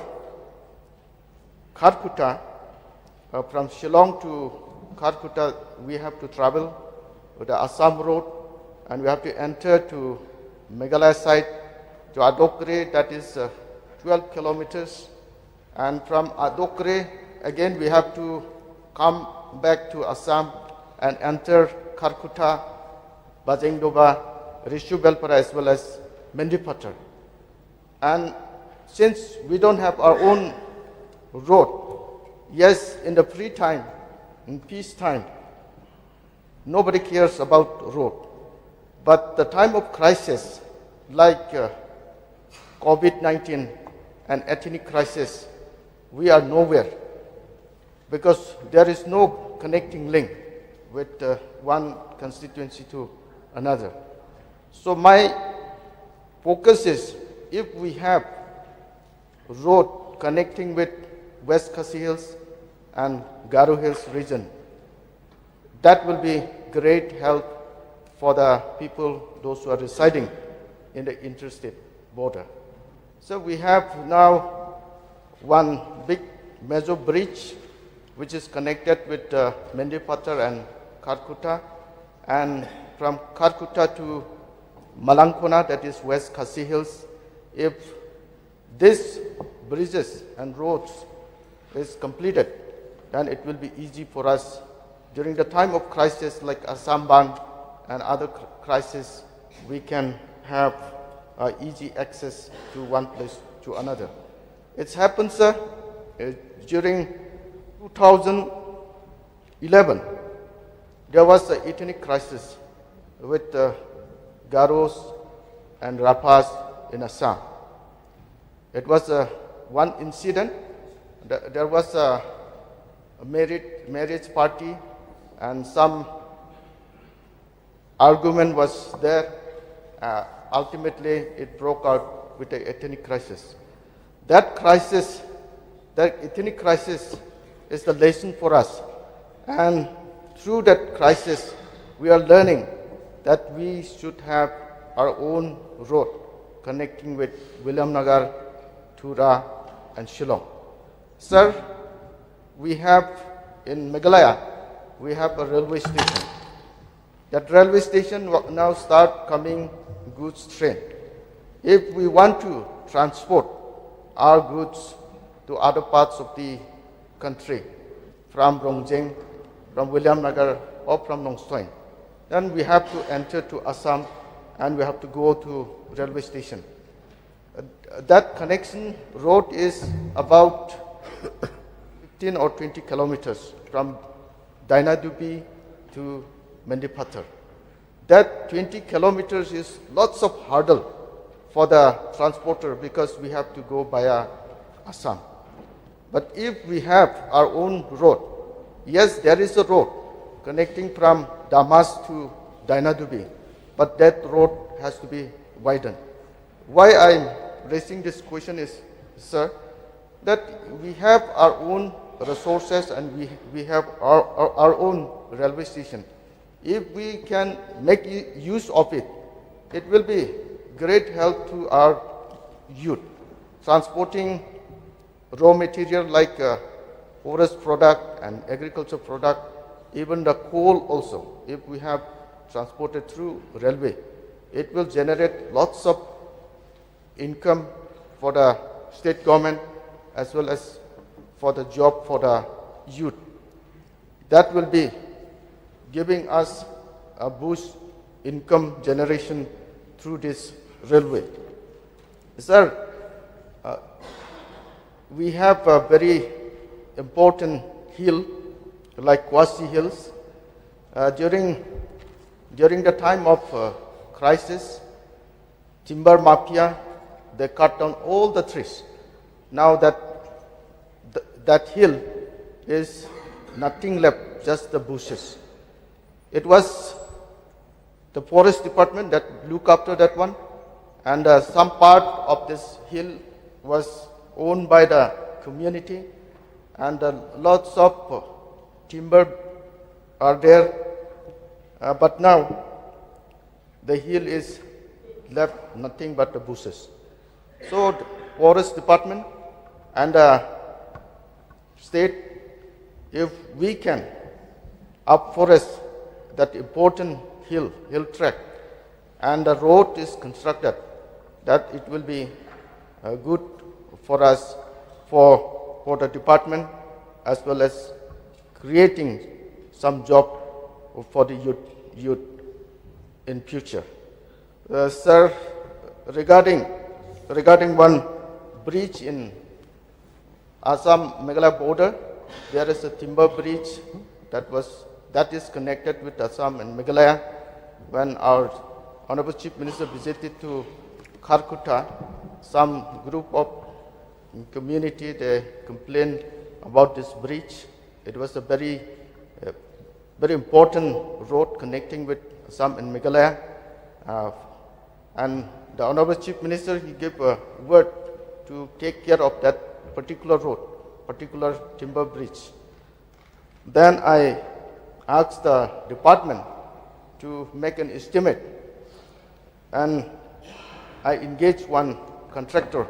Karkuta. From Shillong to Karkuta, we have to travel with the Assam Road, and we have to enter to Meghalaya side to Adokre, that is 12 kilometers, and from Adokre again we have to come back to Assam and enter Karkuta, Bajeng Doba, Reshu Belpara as well as Mendipatar. And since we don't have our own road, yes, in the free time, in peace time, nobody cares about road. But the time of crisis, like COVID-19 and ethnic crisis, we are nowhere, because there is no connecting link with one constituency to another. So my focus is, if we have road connecting with West Khasi Hills and Garo Hills region. That will be great help for the people, those who are residing in the interstate border. So we have now one big major bridge which is connected with Mendipatar and Kharkutta, and from Kharkutta to Malangkona, that is West Khasi Hills. If these bridges and roads is completed, then it will be easy for us during the time of crisis like Assam Ban and other crises. We can have easy access to one place to another. It's happened, sir, during 2011. There was an ethnic crisis with Garos and Rapas in Assam. It was one incident. There was a marriage party and some argument was there. Ultimately, it broke out with an ethnic crisis. That ethnic crisis is the lesson for us. And through that crisis, we are learning that we should have our own road connecting with Williamnagar, Tura, and Shillong. Sir, we have in Meghalaya, we have a railway station. That railway station will now start coming goods train. If we want to transport our goods to other parts of the country, from Rongjeng, from Williamnagar, or from Nongstoin, then we have to enter to Assam and we have to go to railway station. That connection road is about 15 or 20 kilometers from Dainadubi to Mendipatar. That 20 kilometers is lots of hurdle for the transporter because we have to go via Assam. But if we have our own road, yes, there is a road connecting from Damas to Dainadubi, but that road has to be widened. Why I'm raising this question is, sir, that we have our own resources and we have our own railway station. If we can make use of it, it will be great help to our youth. Transporting raw material like forest product and agriculture product, even the coal also, if we have transported through railway, it will generate lots of income for the state government as well as for the job for the youth. That will be giving us a boost income generation through this railway. Sir, we have a very important hill like Kwasi Hills. During the time of crisis, timber mafia, they cut down all the trees. Now that hill is nothing left, just the bushes. It was the forest department that looked after that one, and some part of this hill was owned by the community, and lots of timber are there, but now the hill is left nothing but the bushes. So the forest department and state, if we can upforest that important hill track and the road is constructed, that it will be good for us, for the department, as well as creating some job for the youth in future. Sir, regarding one bridge in Assam Meghalaya border, there is a timber bridge that is connected with Assam and Meghalaya. When our Honorable Chief Minister visited to Kharkutta, some group of community, they complained about this bridge. It was a very important road connecting with Assam and Meghalaya. And the Honorable Chief Minister, he gave a word to take care of that particular road, particular timber bridge. Then I asked the department to make an estimate, and I engaged one contractor.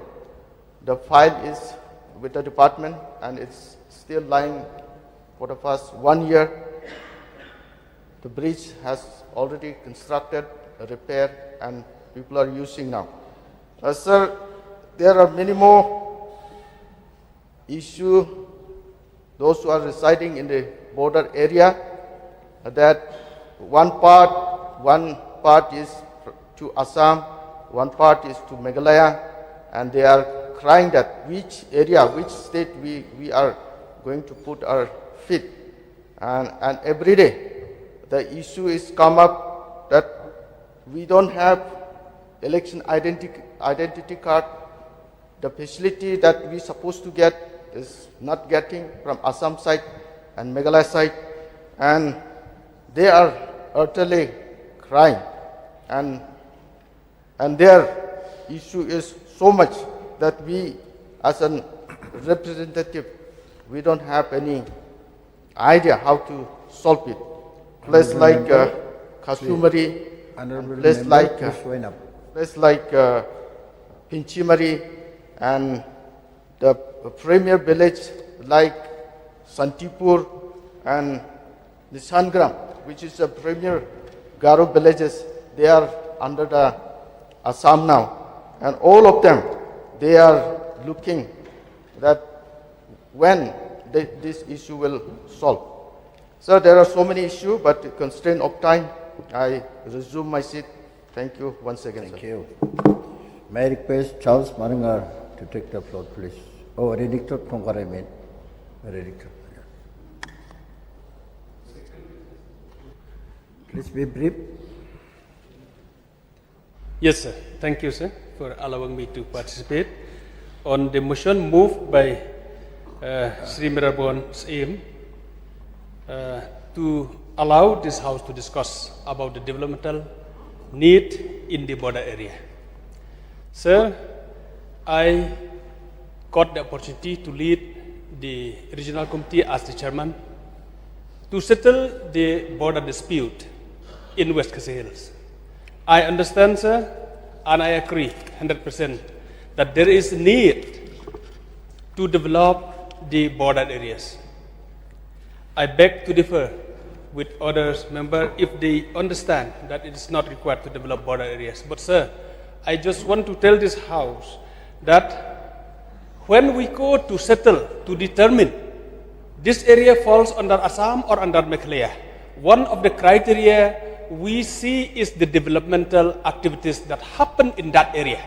The file is with the department and it's still lying for the past 1 year. The bridge has already constructed, repaired, and people are using now. Sir, there are many more issues. Those who are residing in the border area, that one part is to Assam, one part is to Meghalaya, and they are crying that which area, which state we are going to put our feet. And every day the issue is come up that we don't have election identity card. The facility that we supposed to get is not getting from Assam side and Meghalaya side, and they are utterly crying, and their issue is so much that we as a representative, we don't have any idea how to solve it. Place like Kasumari, place like Pinchimari, and the premier village like Santipur and Nisangram, which is the premier Garo villages, they are under the Assam now. And all of them, they are looking that when this issue will solve. So there are so many issues, but the constraint of time, I resume my seat. Thank you once again.
Thank you. May I request Charles Marangar to take the floor, please. Oh, Redictor Tongkar, I mean. Redictor. Please be brief.
Yes, sir. Thank you, sir, for allowing me to participate on the motion moved by Sri Mirabon's aim to allow this House to discuss about the developmental need in the border area. Sir, I got the opportunity to lead the regional committee as the chairman to settle the border dispute in West Khasi Hills. I understand, sir, and I agree 100% that there is need to develop the border areas. I beg to differ with others members if they understand that it is not required to develop border areas. But sir, I just want to tell this House that when we go to settle, to determine this area falls under Assam or under Meghalaya, one of the criteria we see is the developmental activities that happen in that area.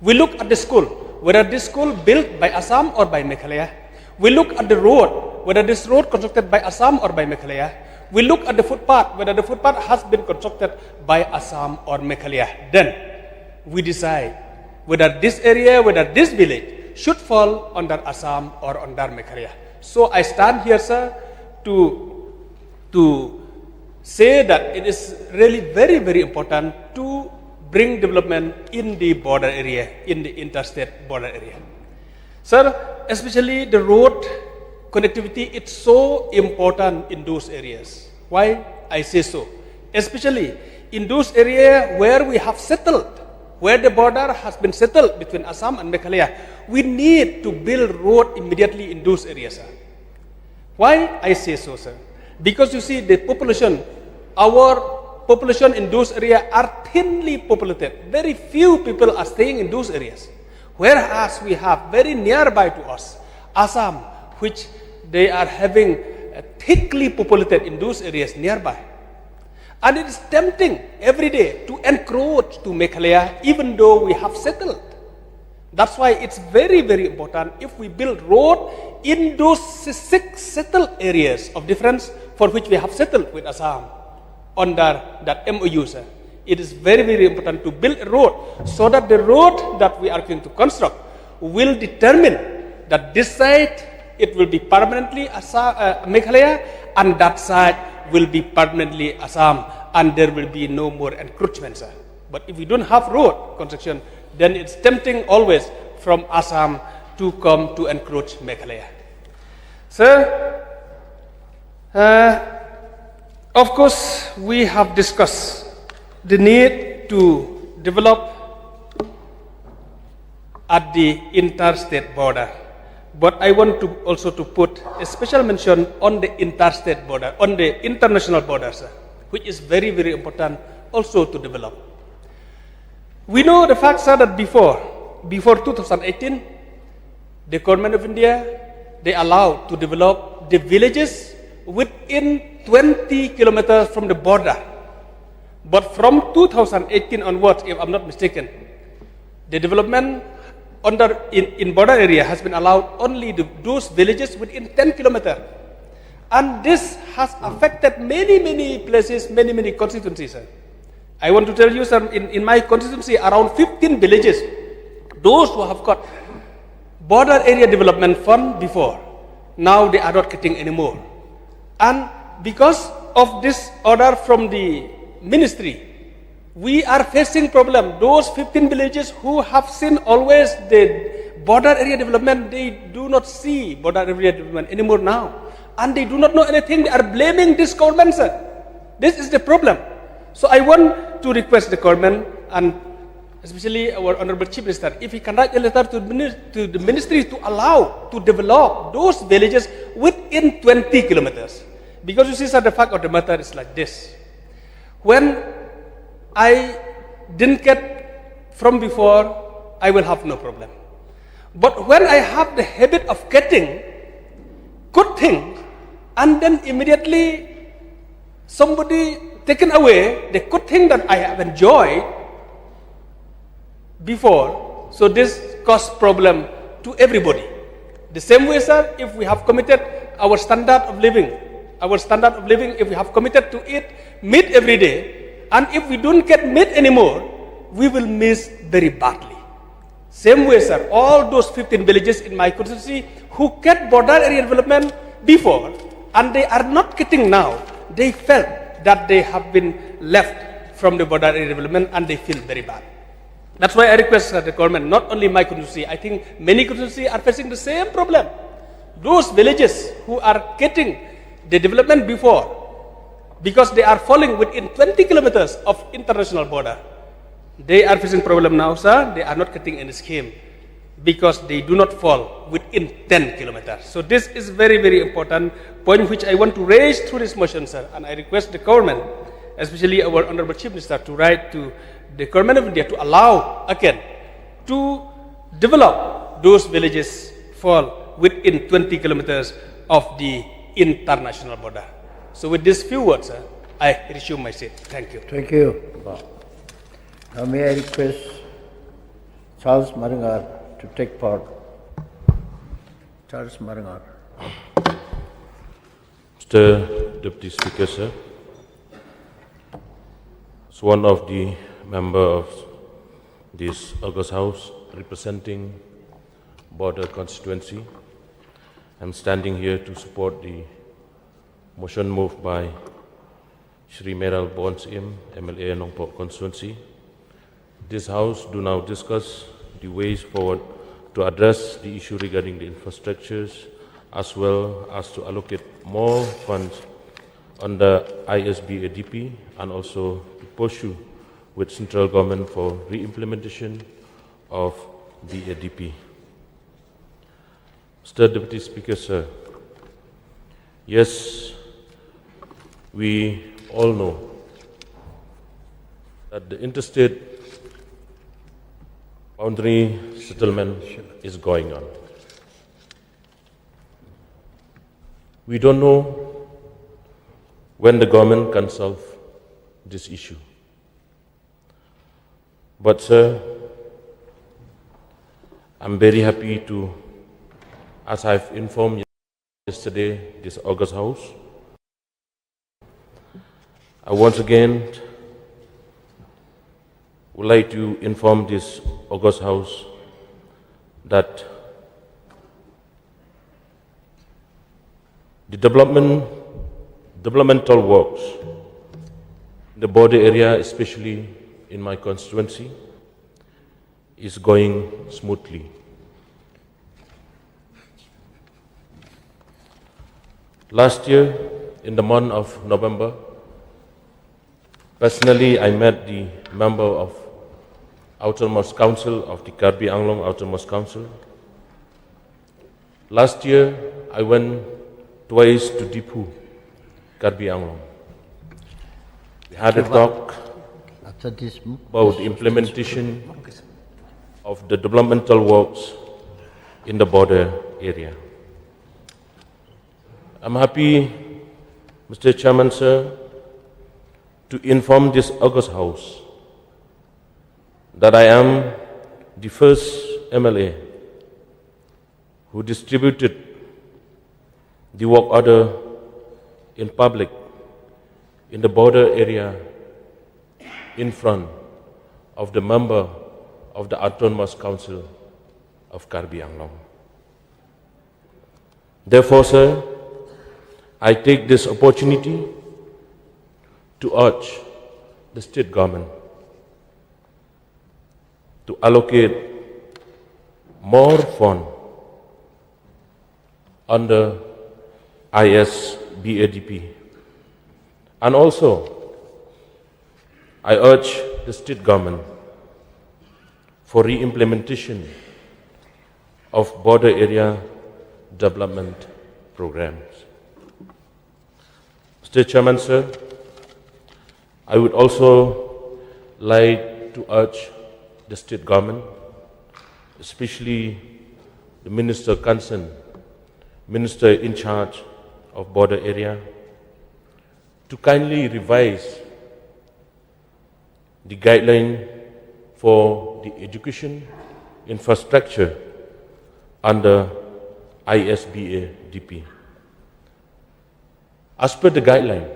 We look at the school, whether this school built by Assam or by Meghalaya. We look at the road, whether this road constructed by Assam or by Meghalaya. We look at the footpath, whether the footpath has been constructed by Assam or Meghalaya. Then we decide whether this area, whether this village should fall under Assam or under Meghalaya. So I stand here, sir, to say that it is really very, very important to bring development in the border area, in the interstate border area. Sir, especially the road connectivity, it's so important in those areas. Why I say so? Especially in those areas where we have settled, where the border has been settled between Assam and Meghalaya, we need to build road immediately in those areas, sir. Why I say so, sir? Because you see the population, our population in those areas are thinly populated. Very few people are staying in those areas. Whereas we have very nearby to us, Assam, which they are having thickly populated in those areas nearby. And it is tempting every day to encroach to Meghalaya even though we have settled. That's why it's very, very important if we build road in those 6 settled areas of difference for which we have settled with Assam under that MOU, sir. It is very, very important to build a road so that the road that we are going to construct will determine that this side, it will be permanently Meghalaya, and that side will be permanently Assam, and there will be no more encroachment, sir. But if we don't have road construction, then it's tempting always from Assam to come to encroach Meghalaya. Sir, of course, we have discussed the need to develop at the interstate border. But I want to also to put a special mention on the interstate border, on the international border, sir, which is very, very important also to develop. We know the fact, sir, that before 2018, the government of India, they allowed to develop the villages within 20 kilometers from the border. But from 2018 onwards, if I'm not mistaken, the development in border area has been allowed only those villages within 10 kilometers. And this has affected many places, many constituencies, sir. I want to tell you, sir, in my constituency, around 15 villages, those who have got border area development fund before, now they are not getting anymore. And because of this order from the ministry, we are facing problem. Those 15 villages who have seen always the border area development, they do not see border area development anymore now. And they do not know anything. They are blaming this government, sir. This is the problem. So I want to request the government, and especially our Honorable Chief Minister, if he can write a letter to the ministry to allow to develop those villages within 20 kilometers. Because you see, sir, the fact of the matter is like this. When I didn't get from before, I will have no problem. But when I have the habit of getting good things, and then immediately somebody taken away the good thing that I have enjoyed before, so this causes problem to everybody. The same way, sir, if we have committed our standard of living, if we have committed to eat meat every day, and if we don't get meat anymore, we will miss very badly. Same way, sir, all those 15 villages in my constituency who get border area development before, and they are not getting now, they felt that they have been left from the border area development, and they feel very bad. That's why I request the government, not only my constituency, I think many constituencies are facing the same problem. Those villages who are getting the development before, because they are falling within 20 kilometers of international border, they are facing problem now, sir. They are not getting any scheme because they do not fall within 10 kilometers. So this is very important point which I want to raise through this motion, sir. And I request the government, especially our Honorable Chief Minister, to write to the government of India to allow again to develop those villages fall within 20 kilometers of the international border. So with these few words, sir, I resume my seat. Thank you.
Thank you. Now may I request Charles Marangar to take part. Charles Marangar.
Mr. Deputy Speaker, sir, as one of the members of this August House representing border constituency, I'm standing here to support the motion moved by Shri Meral Bons Im, MLA Nongpok constituency. This House do now discuss the ways forward to address the issue regarding the infrastructures, as well as to allocate more funds under ISB ADP, and also to pursue with central government for re-implementation of the ADP. Mr. Deputy Speaker, sir, yes, we all know that the interstate boundary settlement is going on. We don't know when the government can solve this issue. But sir, I'm very happy to, as I've informed yesterday, this August House, I once again would like to inform this August House that the developmental works in the border area, especially in my constituency, is going smoothly. Last year, in the month of November, personally I met the member of Outermost Council of the Karbi Anglong Outermost Council. Last year, I went twice to Dipu, Karbi Anglong. We had a talk about the implementation of the developmental works in the border area. I'm happy, Mr. Chairman, sir, to inform this August House that I am the first MLA who distributed the work order in public in the border area in front of the member of the Autonomous Council of Karbi Anglong. Therefore, sir, I take this opportunity to urge the state government to allocate more funds under ISBADP. And also, I urge the state government for re-implementation of border area development programs. Mr. Chairman, sir, I would also like to urge the state government, especially the minister concerned, minister in charge of border area, to kindly revise the guideline for the education infrastructure under ISBA-DP. As per the guideline,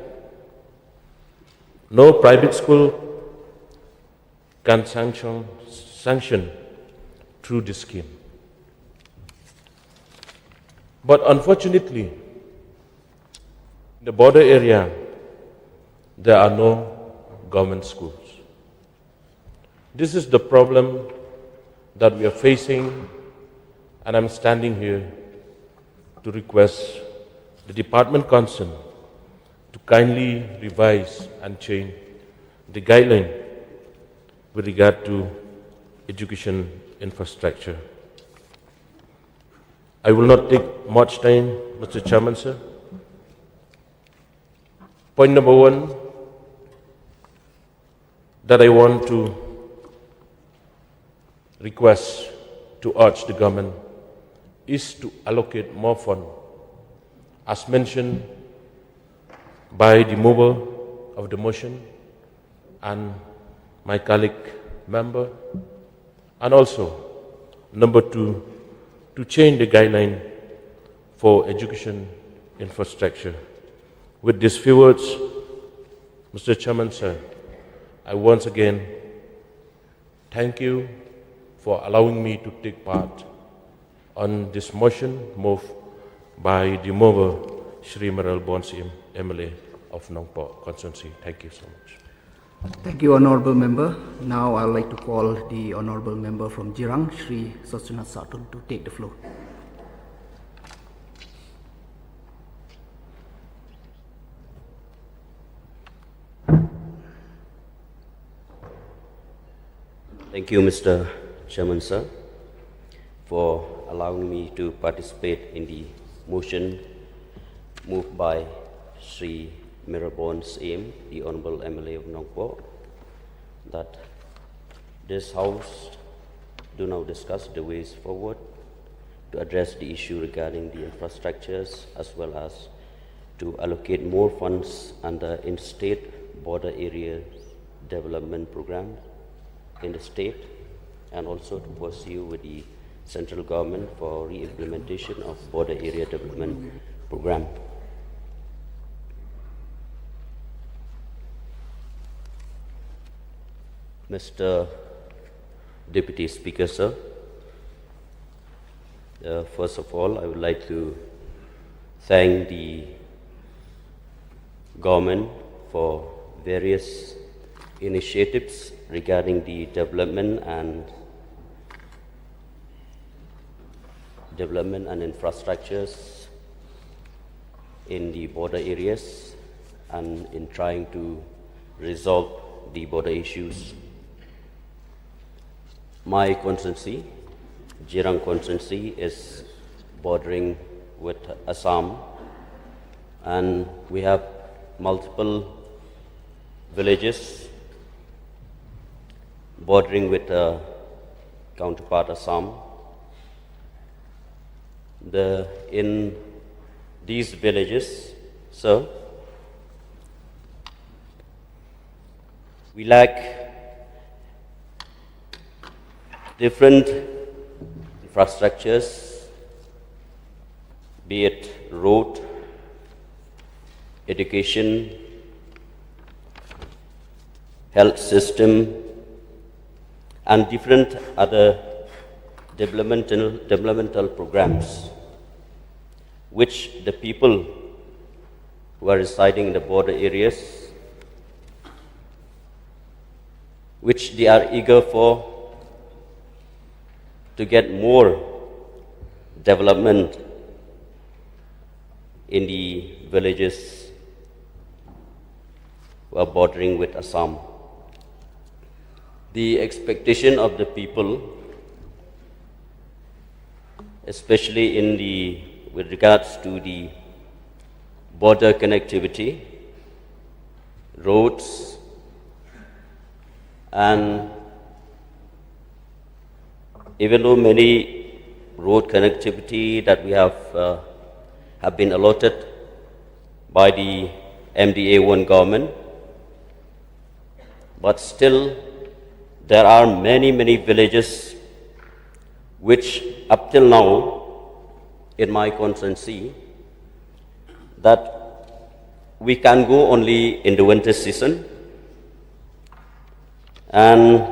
no private school can sanction through this scheme. But unfortunately, in the border area, there are no government schools. This is the problem that we are facing, and I'm standing here to request the department concerned to kindly revise and change the guideline with regard to education infrastructure. I will not take much time, Mr. Chairman, sir. Point number one that I want to request to urge the government is to allocate more funds, as mentioned by the mover of the motion and my colleague member, and also number two, to change the guideline for education infrastructure. With these few words, Mr. Chairman, sir, I once again thank you for allowing me to take part on this motion moved by the mover, Shri Meral Bonsim, MLA of Nongpo constituency. Thank you so much.
Thank you, Honorable Member. Now I would like to call the Honorable Member from Jirang, Shri Sasunath Satun, to take the floor.
Thank you, Mr. Chairman, sir, for allowing me to participate in the motion moved by Sri Mirabon Saim, the Honorable MLA of Nongpo, that this House do now discuss the ways forward to address the issue regarding the infrastructures, as well as to allocate more funds under in-state border area development program in the state, and also to pursue with the central government for re-implementation of border area development program. Mr. Deputy Speaker, sir, first of all, I would like to thank the government for various initiatives regarding the development and infrastructures in the border areas and in trying to resolve the border issues. My constituency, Jyrang constituency, is bordering with Assam, and we have multiple villages bordering with counterpart Assam. In these villages, sir, we lack different infrastructures, be it road, education, health system, and different other developmental programs, which the people who are residing in the border areas, which they are eager for, to get more development in the villages who are bordering with Assam. The expectation of the people, especially with regards to the border connectivity, roads, and even though many road connectivity that we have been allotted by the MDA1 government, but still there are many villages which up till now in my constituency that we can go only in the winter season, and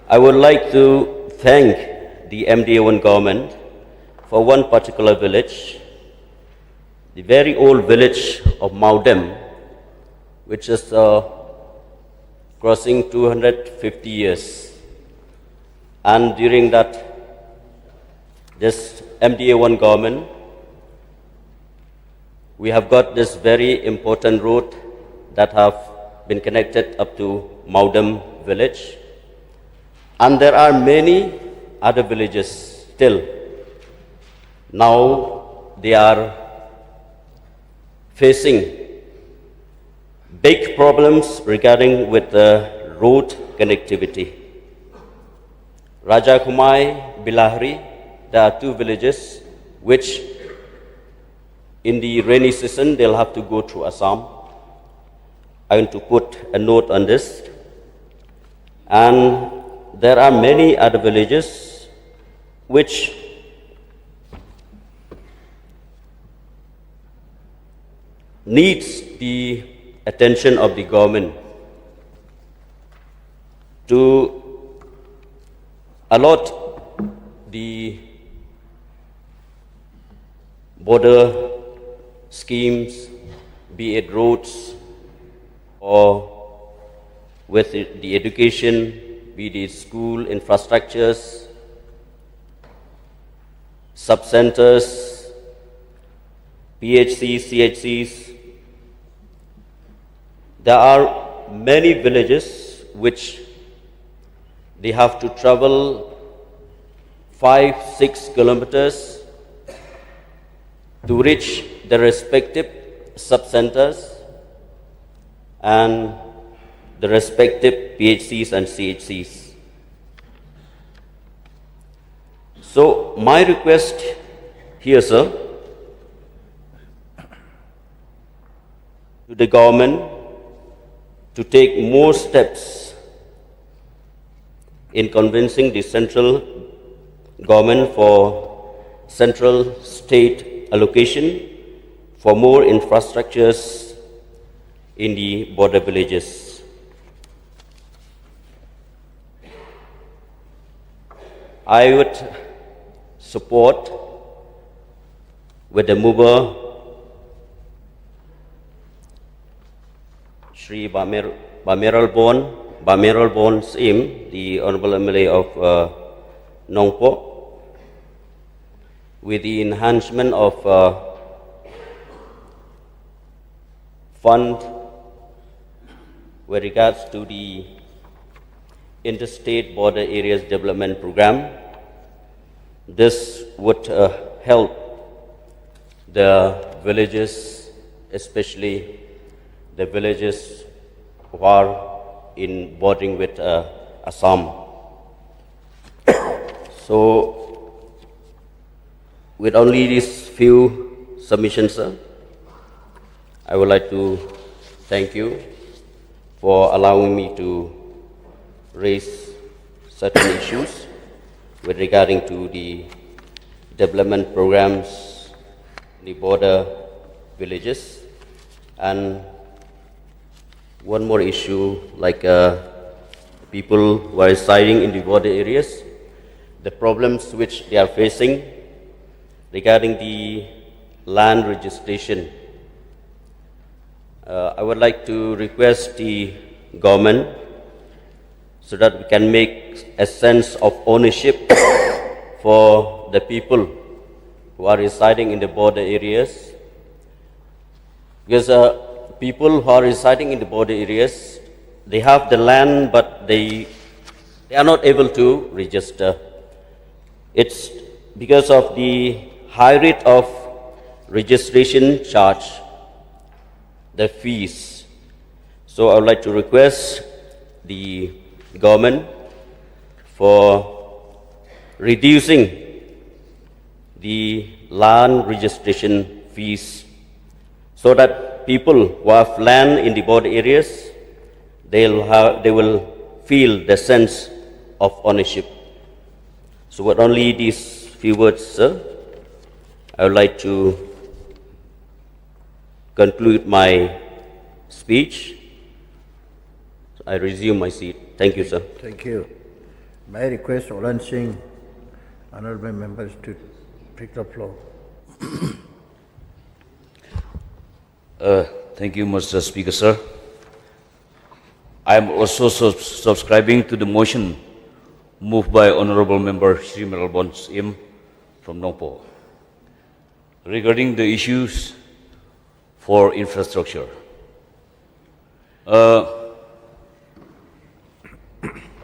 I would like to thank the MDA1 government for one particular village, the very old village of Maudem, which is crossing 250 years. And during that, this MDA1 government, we have got this very important road that have been connected up to Maudem village. And there are many other villages still. Now they are facing big problems regarding with the road connectivity. Raja Kumai, Bilahri, there are two villages which in the rainy season they'll have to go through Assam. I want to put a note on this. And there are many other villages which needs the attention of the government to allot the border schemes, be it roads or with the education, be it school infrastructures, sub-centers, PHCs, CHCs. There are many villages which they have to travel 5-6 kilometers to reach the respective sub-centers and the respective PHCs and CHCs. So my request here, sir, to the government to take more steps in convincing the central government for central state allocation for more infrastructures in the border villages. I would support with the mover, Shri Bameral Bon Sim, the Honorable MLA of Nongpo, with the enhancement of fund with regards to the interstate border areas development program. This would help the villages, especially the villages who are in bordering with Assam. So, with only these few submissions, sir, I would like to thank you for allowing me to raise certain issues with regarding to the development programs in the border villages. And one more issue, like people who are residing in the border areas, the problems which they are facing regarding the land registration. I would like to request the government so that we can make a sense of ownership for the people who are residing in the border areas. Because people who are residing in the border areas, they have the land, but they are not able to register. It's because of the high rate of registration charge, the fees. So I would like to request the government for reducing the land registration fees so that people who have land in the border areas, they will feel the sense of ownership. So with only these few words, sir, I would like to conclude my speech. I resume my seat. Thank you, sir.
Thank you. May I request Olan Singh, honorable members, to take the floor.
Thank you, Mr. Speaker, sir. I am also subscribing to the motion moved by Honorable Member Shri Meralbons M from Nongpo regarding the issues for infrastructure. For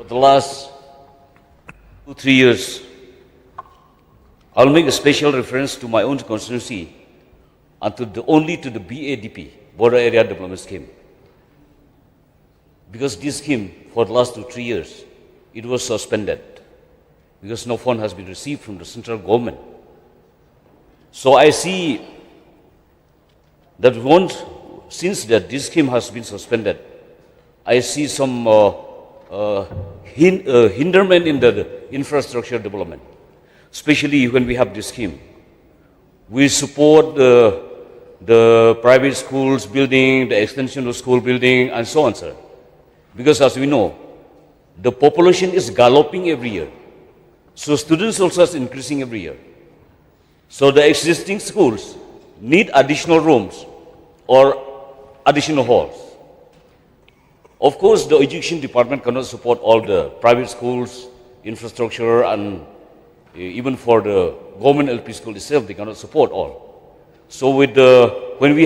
the last 2-3 years, I'll make a special reference to my own constituency and only to the BADP, Border Area Development Scheme. Because this scheme, for the last 2-3 years, it was suspended because no fund has been received from the central government. So I see that since this scheme has been suspended, I see some hinderment in the infrastructure development, especially when we have this scheme. We support the private schools building, the extension of school building, and so on, sir. Because as we know, the population is galloping every year. So students also is increasing every year. So the existing schools need additional rooms or additional halls. Of course, the education department cannot support all the private schools, infrastructure, and even for the government LP school itself, they cannot support all. So with when we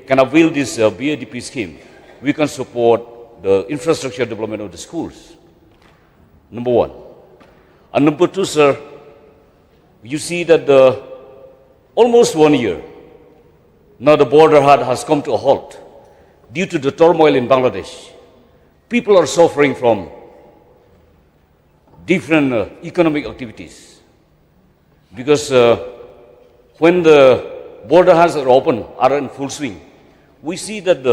can avail this BADP scheme, we can support the infrastructure development of the schools. Number one. And number two, sir, you see that almost 1 year, now the border has come to a halt due to the turmoil in Bangladesh. People are suffering from different economic activities. Because when the border has open, are in full swing, we see that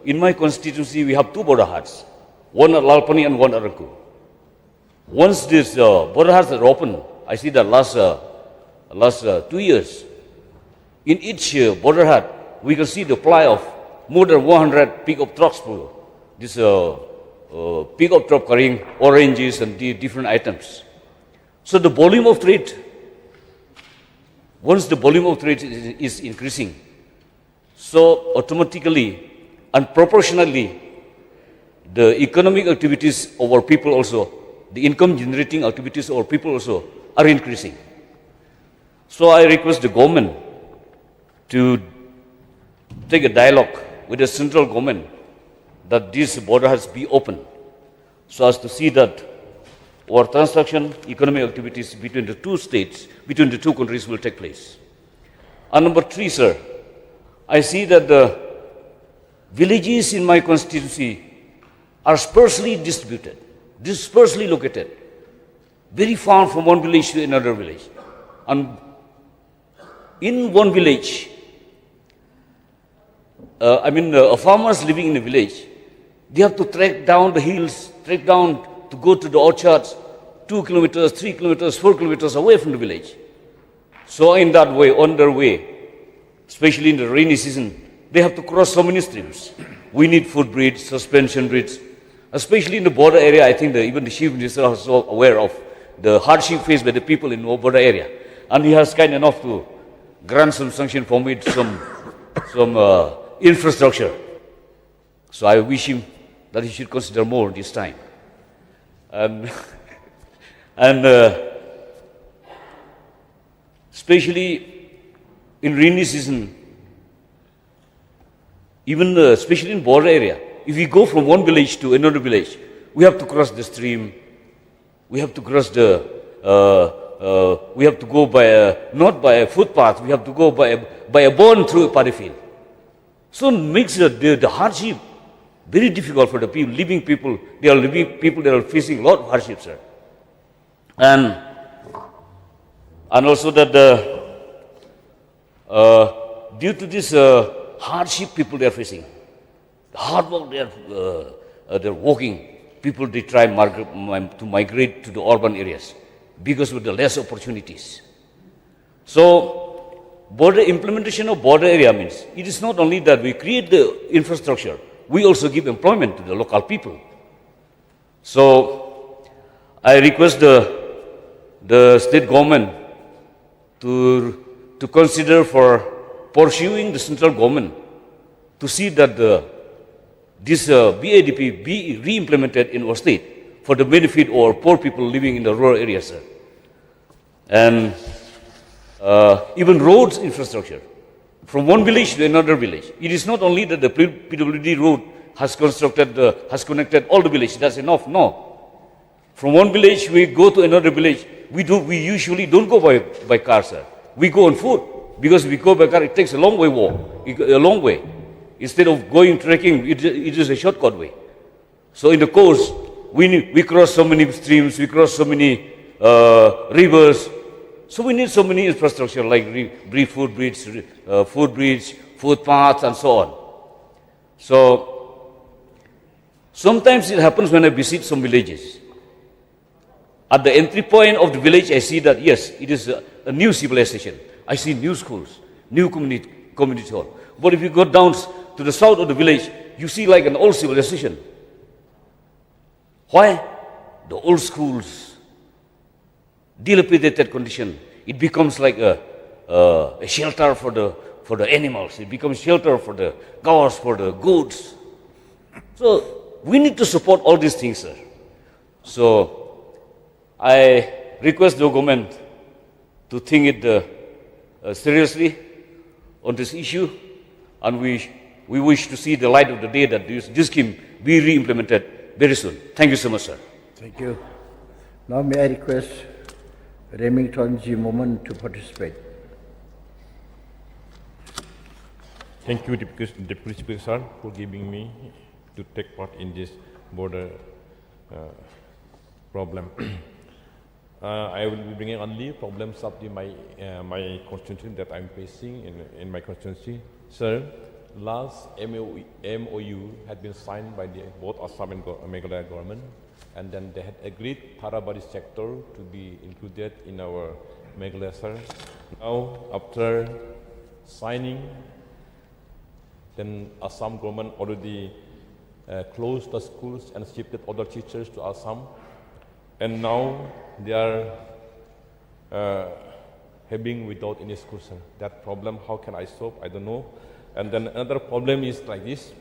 in my constituency we have 2 border huts, one at Lalpani and one at Arangku. Once this border huts are open, I see that last 2 years, in each border hut, we can see the ply of more than 100 pickup trucks. This pickup truck carrying oranges and the different items. So the volume of trade, once the volume of trade is increasing, so automatically and proportionally, the economic activities of our people also, the income generating activities of our people also are increasing. So I request the government to take a dialogue with the central government that this border has to be open so as to see that our transaction, economic activities between the two states, between the two countries will take place. And number 3, sir, I see that the villages in my constituency are sparsely distributed, dispersely located, very far from one village to another village. And in one village, farmers living in a village, they have to trek down the hills, trek down to go to the orchards, 2 kilometers, 3 kilometers, 4 kilometers away from the village. So in that way, on their way, especially in the rainy season, they have to cross so many streams. We need footbridge, suspension bridge, especially in the border area. I think even the Chief Minister is so aware of the hardship faced by the people in the border area. And he has kind enough to grant some sanction for me, some infrastructure. So I wish him that he should consider more this time. Especially in rainy season, even especially in border area, if we go from one village to another village, we have to cross the stream, we have to cross we have to go not by a footpath, we have to go by a bond through a paddy field. So it makes the hardship very difficult for the people, living people. They are facing a lot of hardships, sir. And also that due to this hardship people they are facing, the hard work they are working, people they try to migrate to the urban areas because of the less opportunities. So implementation of border area means it is not only that we create the infrastructure, we also give employment to the local people. So I request the state government to consider for pursuing the central government to see that this BADP be re-implemented in our state for the benefit of our poor people living in the rural areas, sir. And even roads infrastructure from one village to another village. It is not only that the PWD road has connected all the villages. That's enough. No. From one village we go to another village. We usually don't go by car, sir. We go on foot because if we go by car, it takes a long way. Instead of going trekking, it is a shortcut way. So in the course, we cross so many streams, we cross so many rivers. So we need so many infrastructure like footbridge, footpaths, and so on. So sometimes it happens when I visit some villages. At the entry point of the village, I see that yes, it is a new civilization. I see new schools, new community hall. But if you go down to the south of the village, you see like an old civilization. Why? The old schools, dilapidated condition. It becomes like a shelter for the animals. It becomes shelter for the cows, for the goats. So we need to support all these things, sir. So I request the government to think it seriously on this issue, and we wish to see the light of the day that this scheme be re-implemented very soon. Thank you so much, sir.
Thank you. Now may I request Remington G. Moman to participate.
Thank you, Deputy Speaker, sir, for giving me to take part in this border problem. I will be bringing only problems of my constituency that I'm facing in my constituency. Sir, last MOU had been signed by both Assam and Meghalaya government, and then they had agreed Tharabari sector to be included in our Meghalaya, sir. Now, after signing, then Assam government already closed the schools and shifted other teachers to Assam. And now they are having without any school, sir. That problem, how can I solve? I don't know. And then another problem is like this.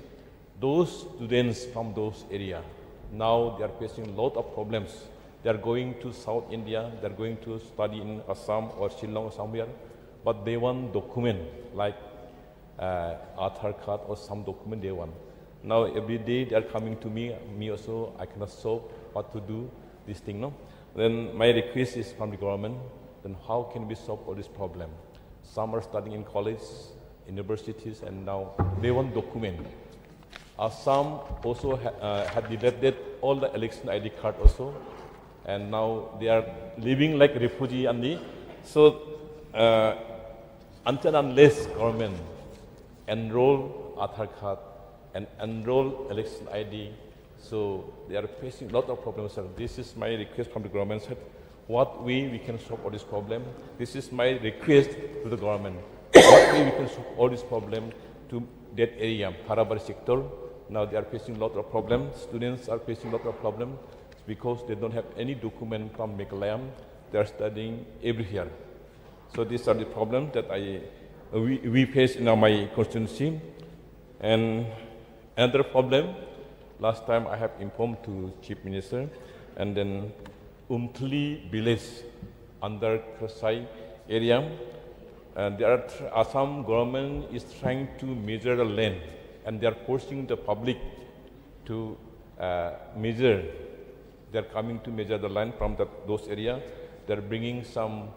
Those students from those areas, now they are facing a lot of problems They are going to South India, they are going to study in Assam or Shillong or somewhere, but they want document like Aadhaar card or some document they want. Now every day they are coming to me also, I cannot solve what to do, this thing, no? Then my request is from the government, then how can we solve all this problem? Some are studying in college, universities, and now they want document. Some also had deleted all the election ID card also, and now they are living like refugee only. So until unless government enroll Aadhaar card and enroll election ID, so they are facing a lot of problems, sir. This is my request from the government, sir. What way we can solve all this problem? This is my request to the government. What way we can solve all this problem to that area, Parabari sector. Now they are facing a lot of problems. Students are facing a lot of problems because they don't have any document from Meghalaya. They are studying everywhere. So these are the problems that we face in my constituency. And another problem, last time I have informed to Chief Minister, and then Umtli village under Krasai area, and there are some government is trying to measure the land, and they are forcing the public to measure. They are coming to measure the land from those areas. They are bringing some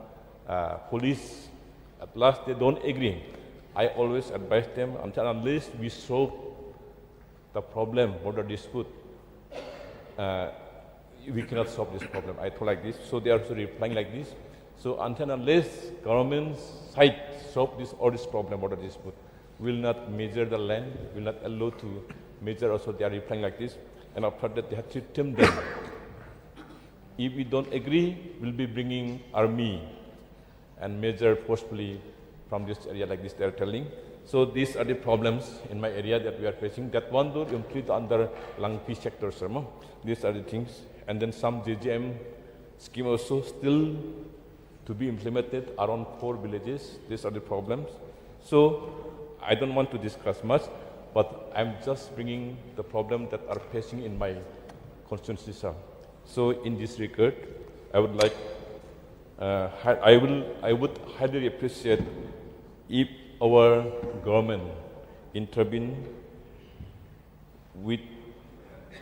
police. At last, they don't agree. I always advise them until unless we solve the problem, border dispute, we cannot solve this problem. I told like this. So they are also replying like this. So until unless government side solve all this problem, border dispute, will not measure the land, will not allow to measure. Also they are replying like this. And after that, they have to tell them. If we don't agree, we'll be bringing army and measure forcefully from this area like this. They are telling. So these are the problems in my area that we are facing. That one door complete under Langpi sector, sir. These are the things. And then some JJM scheme also still to be implemented around 4 villages. These are the problems. So I don't want to discuss much, but I'm just bringing the problem that are facing in my constituency, sir. So in this regard, I would like, I would highly appreciate if our government intervene with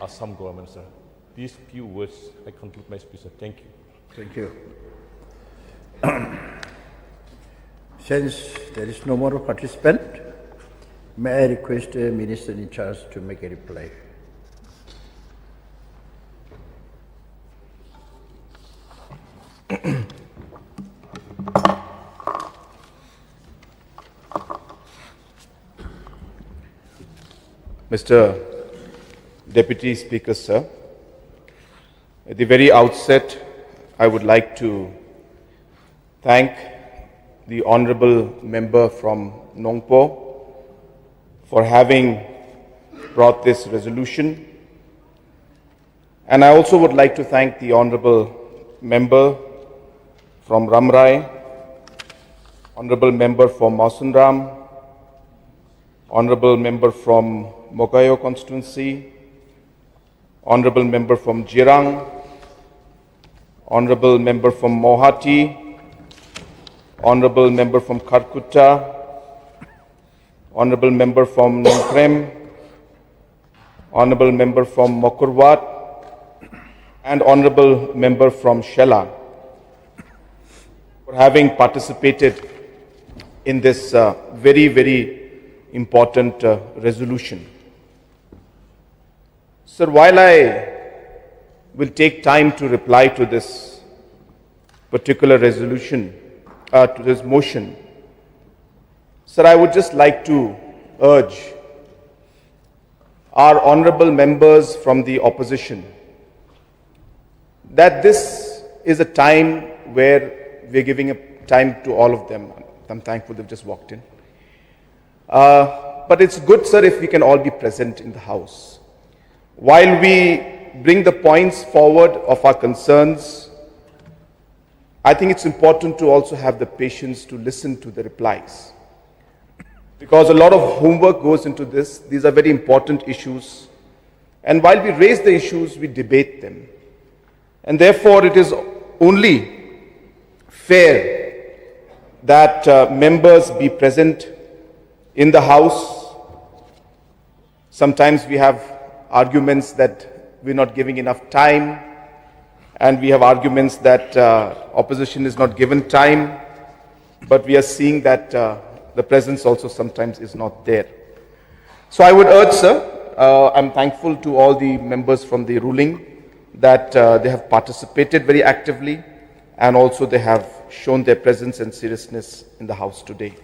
Assam government, sir. These few words, I conclude my speech, sir. Thank you.
Thank you. Since there is no more participant, may I request the Minister in charge to make a reply.
Mr. Deputy Speaker, sir, at the very outset, I would like to thank the Honorable Member from Nongpo for having brought this resolution. And I also would like to thank the Honorable Member from Ramrai, Honorable Member from Masunram, Honorable Member from Mokayo constituency, Honorable Member from Jirang, Honorable Member from Mohati, Honorable Member from Kharkutta, Honorable Member from Nongkrem, Honorable Member from Mokurwat, and Honorable Member from Shela for having participated in this very, very important resolution. Sir, while I will take time to reply to this particular resolution, to this motion, sir, I would just like to urge our honorable members from the opposition that this is a time where we're giving a time to all of them. I'm thankful they've just walked in. But it's good, sir, if we can all be present in the House. While we bring the points forward of our concerns, I think it's important to also have the patience to listen to the replies. Because a lot of homework goes into this. These are very important issues. And while we raise the issues, we debate them.
And therefore, it is only fair that members be present in the House. Sometimes we have arguments that we're not giving enough time, and we have arguments that opposition is not given time, but we are seeing that the presence also sometimes is not there. So I would urge, sir, I'm thankful to all the members from the ruling that they have participated very actively, and also they have shown their presence and seriousness in the House today.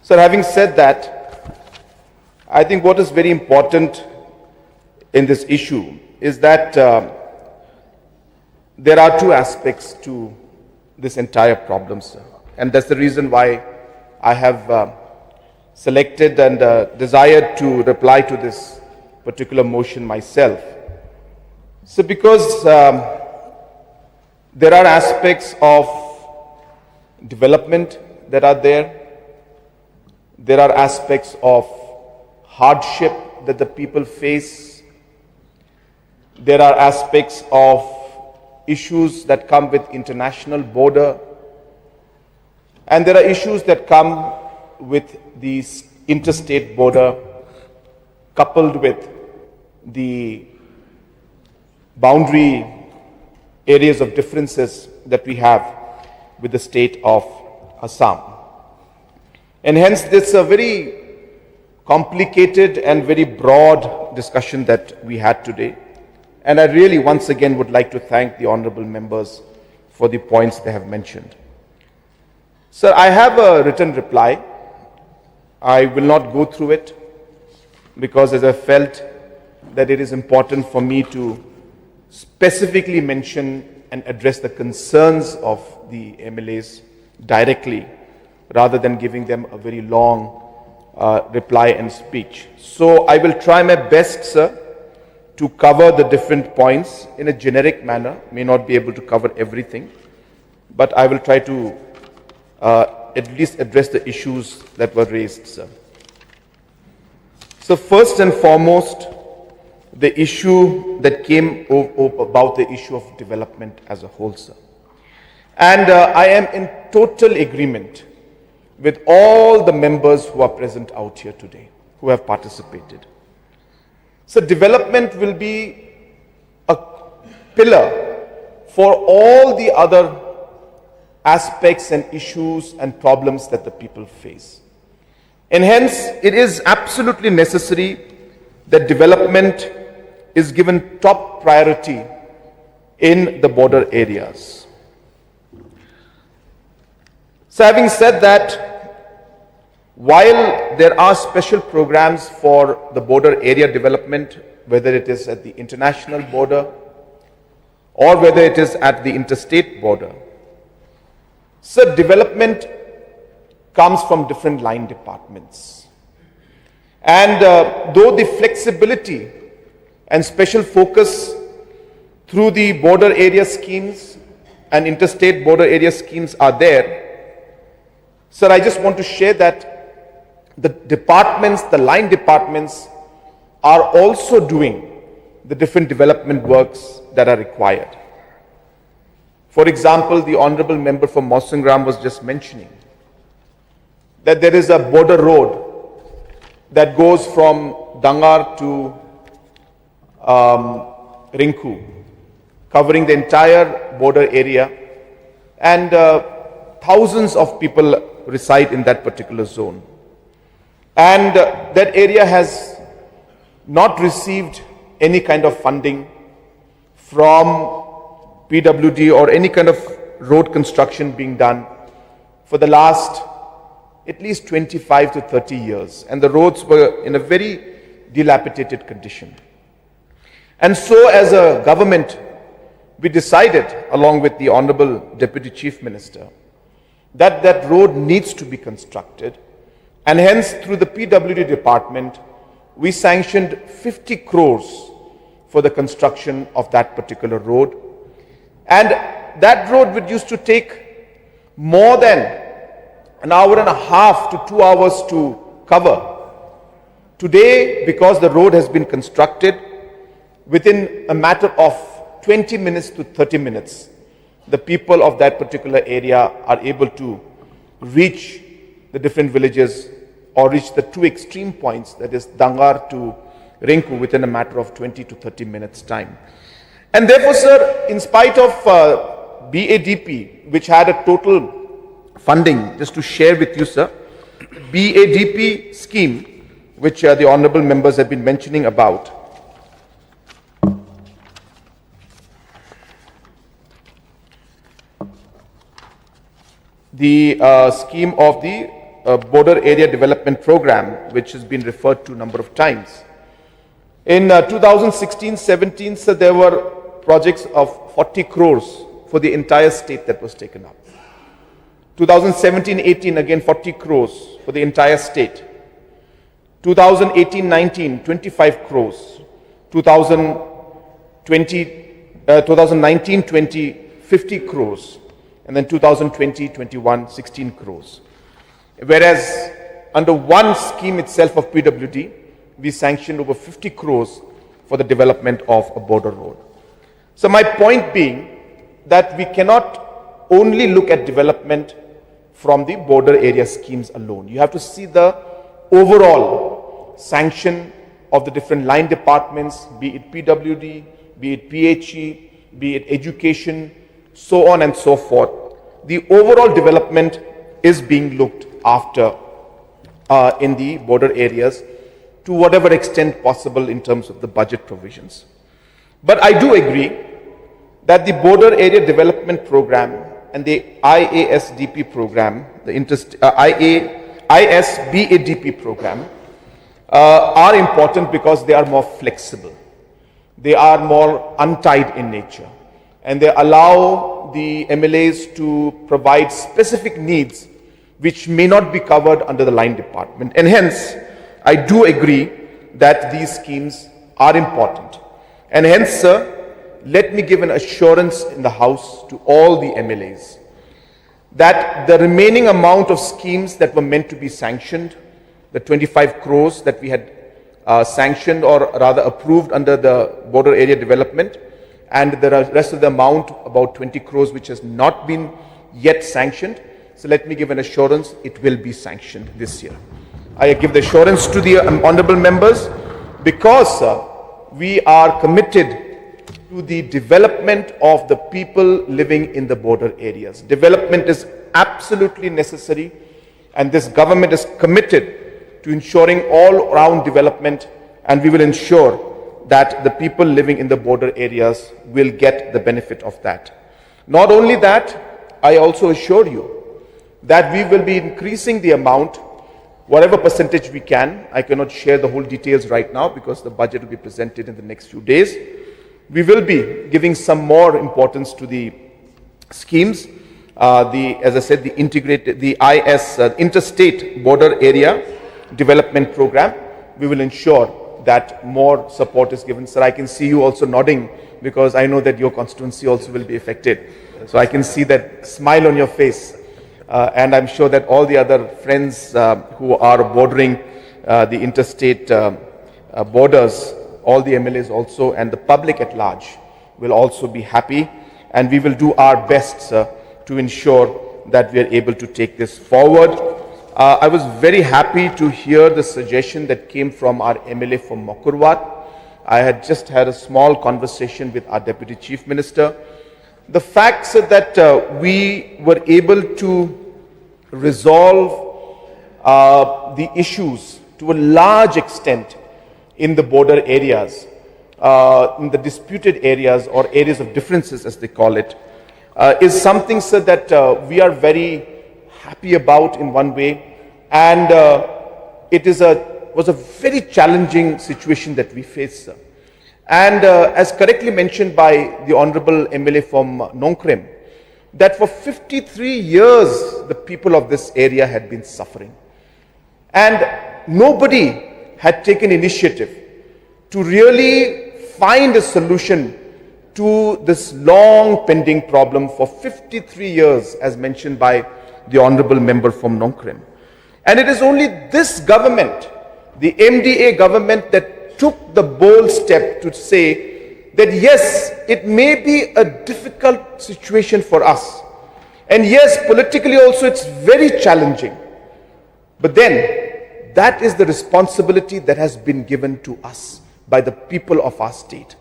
Sir, having said that, I think what is very important in this issue is that there are two aspects to this entire problem, sir. And that's the reason why I have selected and desired to reply to this particular motion myself. So because there are aspects of development that are there, there are aspects of hardship that the people face, there are aspects of issues that come with international border, and there are issues that come with the interstate border, coupled with the boundary areas of differences that we have with the state of Assam. And hence, this is a very complicated and very broad discussion that we had today. And I really once again would like to thank the honorable members for the points they have mentioned. Sir, I have a written reply. I will not go through it because as I felt that it is important for me to specifically mention and address the concerns of the MLAs directly rather than giving them a very long reply and speech. So I will try my best, sir, to cover the different points in a generic manner. May not be able to cover everything, but I will try to at least address the issues that were raised, sir. So first and foremost, the issue that came about the issue of development as a whole, sir. And I am in total agreement with all the members who are present out here today, who have participated. So development will be a pillar for all the other aspects and issues and problems that the people face. And hence, it is absolutely necessary that development is given top priority in the border areas. So having said that, while there are special programs for the border area development, whether it is at the international border or whether it is at the interstate border, so development comes from different line departments. And though the flexibility and special focus through the border area schemes and interstate border area schemes are there, sir, I just want to share that the departments, the line departments are also doing the different development works that are required. For example, the honorable member from Mausangram was just mentioning that there is a border road that goes from Dangar to Rinku, covering the entire border area, and thousands of people reside in that particular zone. And that area has not received any kind of funding from PWD or any kind of road construction being done for the last at least 25 to 30 years. And the roads were in a very dilapidated condition. And so as a government, we decided, along with the Honorable Deputy Chief Minister, that that road needs to be constructed. And hence, through the PWD department, we sanctioned 50 crores for the construction of that particular road. And that road would used to take more than an hour and a half to 2 hours to cover. Today, because the road has been constructed, within a matter of 20 minutes to 30 minutes, the people of that particular area are able to reach the different villages or reach the two extreme points, that is Dangar to Rinku, within a matter of 20 to 30 minutes time. And therefore, sir, in spite of BADP, which had a total funding, just to share with you, sir, BADP scheme, which the honorable members have been mentioning about, the scheme of the Border Area Development Program, which has been referred to a number of times. In 2016-17, so there were projects of 40 crores for the entire state that was taken up. 2017-18, again 40 crores for the entire state. 2018-19, 25 crores. 2019-20, 50 crores. And then 2020-21, 16 crores. Whereas under one scheme itself of PWD, we sanctioned over 50 crores for the development of a border road. So my point being that we cannot only look at development from the border area schemes alone. You have to see the overall sanction of the different line departments, be it PWD, be it PHE, be it education, so on and so forth. The overall development is being looked after in the border areas to whatever extent possible in terms of the budget provisions. But I do agree that the Border Area Development Program and the IASDP program, the ISBADP program, are important because they are more flexible. They are more untied in nature, and they allow the MLAs to provide specific needs which may not be covered under the line department. And hence, I do agree that these schemes are important. And hence, sir, let me give an assurance in the House to all the MLAs that the remaining amount of schemes that were meant to be sanctioned, the 25 crores that we had sanctioned or rather approved under the border area development, and the rest of the amount, about 20 crores, which has not been yet sanctioned. So let me give an assurance, it will be sanctioned this year. I give the assurance to the honorable members because we are committed to the development of the people living in the border areas. Development is absolutely necessary, and this government is committed to ensuring all-round development, and we will ensure that the people living in the border areas will get the benefit of that. Not only that, I also assure you that we will be increasing the amount, whatever percentage we can. I cannot share the whole details right now because the budget will be presented in the next few days. We will be giving some more importance to the schemes. As I said, the Interstate Border Area Development Program. We will ensure that more support is given. Sir, I can see you also nodding because I know that your constituency also will be affected. So I can see that smile on your face. And I'm sure that all the other friends who are bordering the interstate borders, all the MLAs also, and the public at large will also be happy. And we will do our best, sir, to ensure that we are able to take this forward. I was very happy to hear the suggestion that came from our MLA from Mokurwat. I had just had a small conversation with our Deputy Chief Minister. The fact that we were able to resolve the issues to a large extent in the border areas, in the disputed areas or areas of differences as they call it, is something, sir, that we are very happy about in one way, and it was a very challenging situation that we faced, sir. And as correctly mentioned by the Honorable MLA from Nongkrem, that for 53 years the people of this area had been suffering. And nobody had taken initiative to really find a solution to this long pending problem for 53 years, as mentioned by the Honorable Member from Nongkrem. And it is only this government, the MDA government, that took the bold step to say that yes, it may be a difficult situation for us. And yes, politically also it's very challenging. But then, that is the responsibility that has been given to us by the people of our state.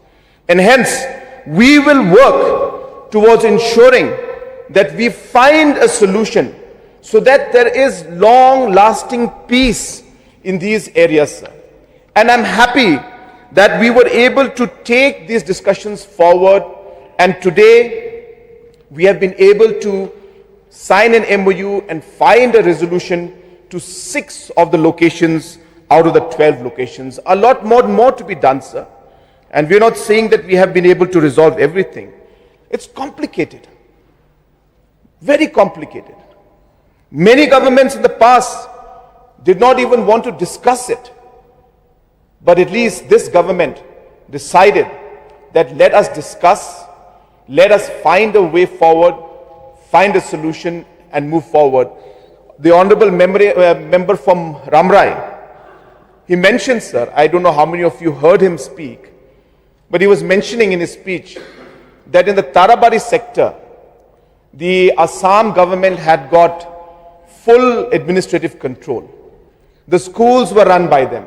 And hence, we will work towards ensuring that we find a solution so that there is long-lasting peace in these areas, sir. And I'm happy that we were able to take these discussions forward, and today we have been able to sign an MOU and find a resolution to 6 of the locations out of the 12 locations. A lot more to be done, sir. And we're not saying that we have been able to resolve everything. It's complicated. Very complicated. Many governments in the past did not even want to discuss it. But at least this government decided that let us discuss, let us find a way forward, find a solution and move forward. The Honorable member from Ramrai, he mentioned, sir, I don't know how many of you heard him speak, but he was mentioning in his speech that in the Tarabari sector, the Assam government had got full administrative control. The schools were run by them.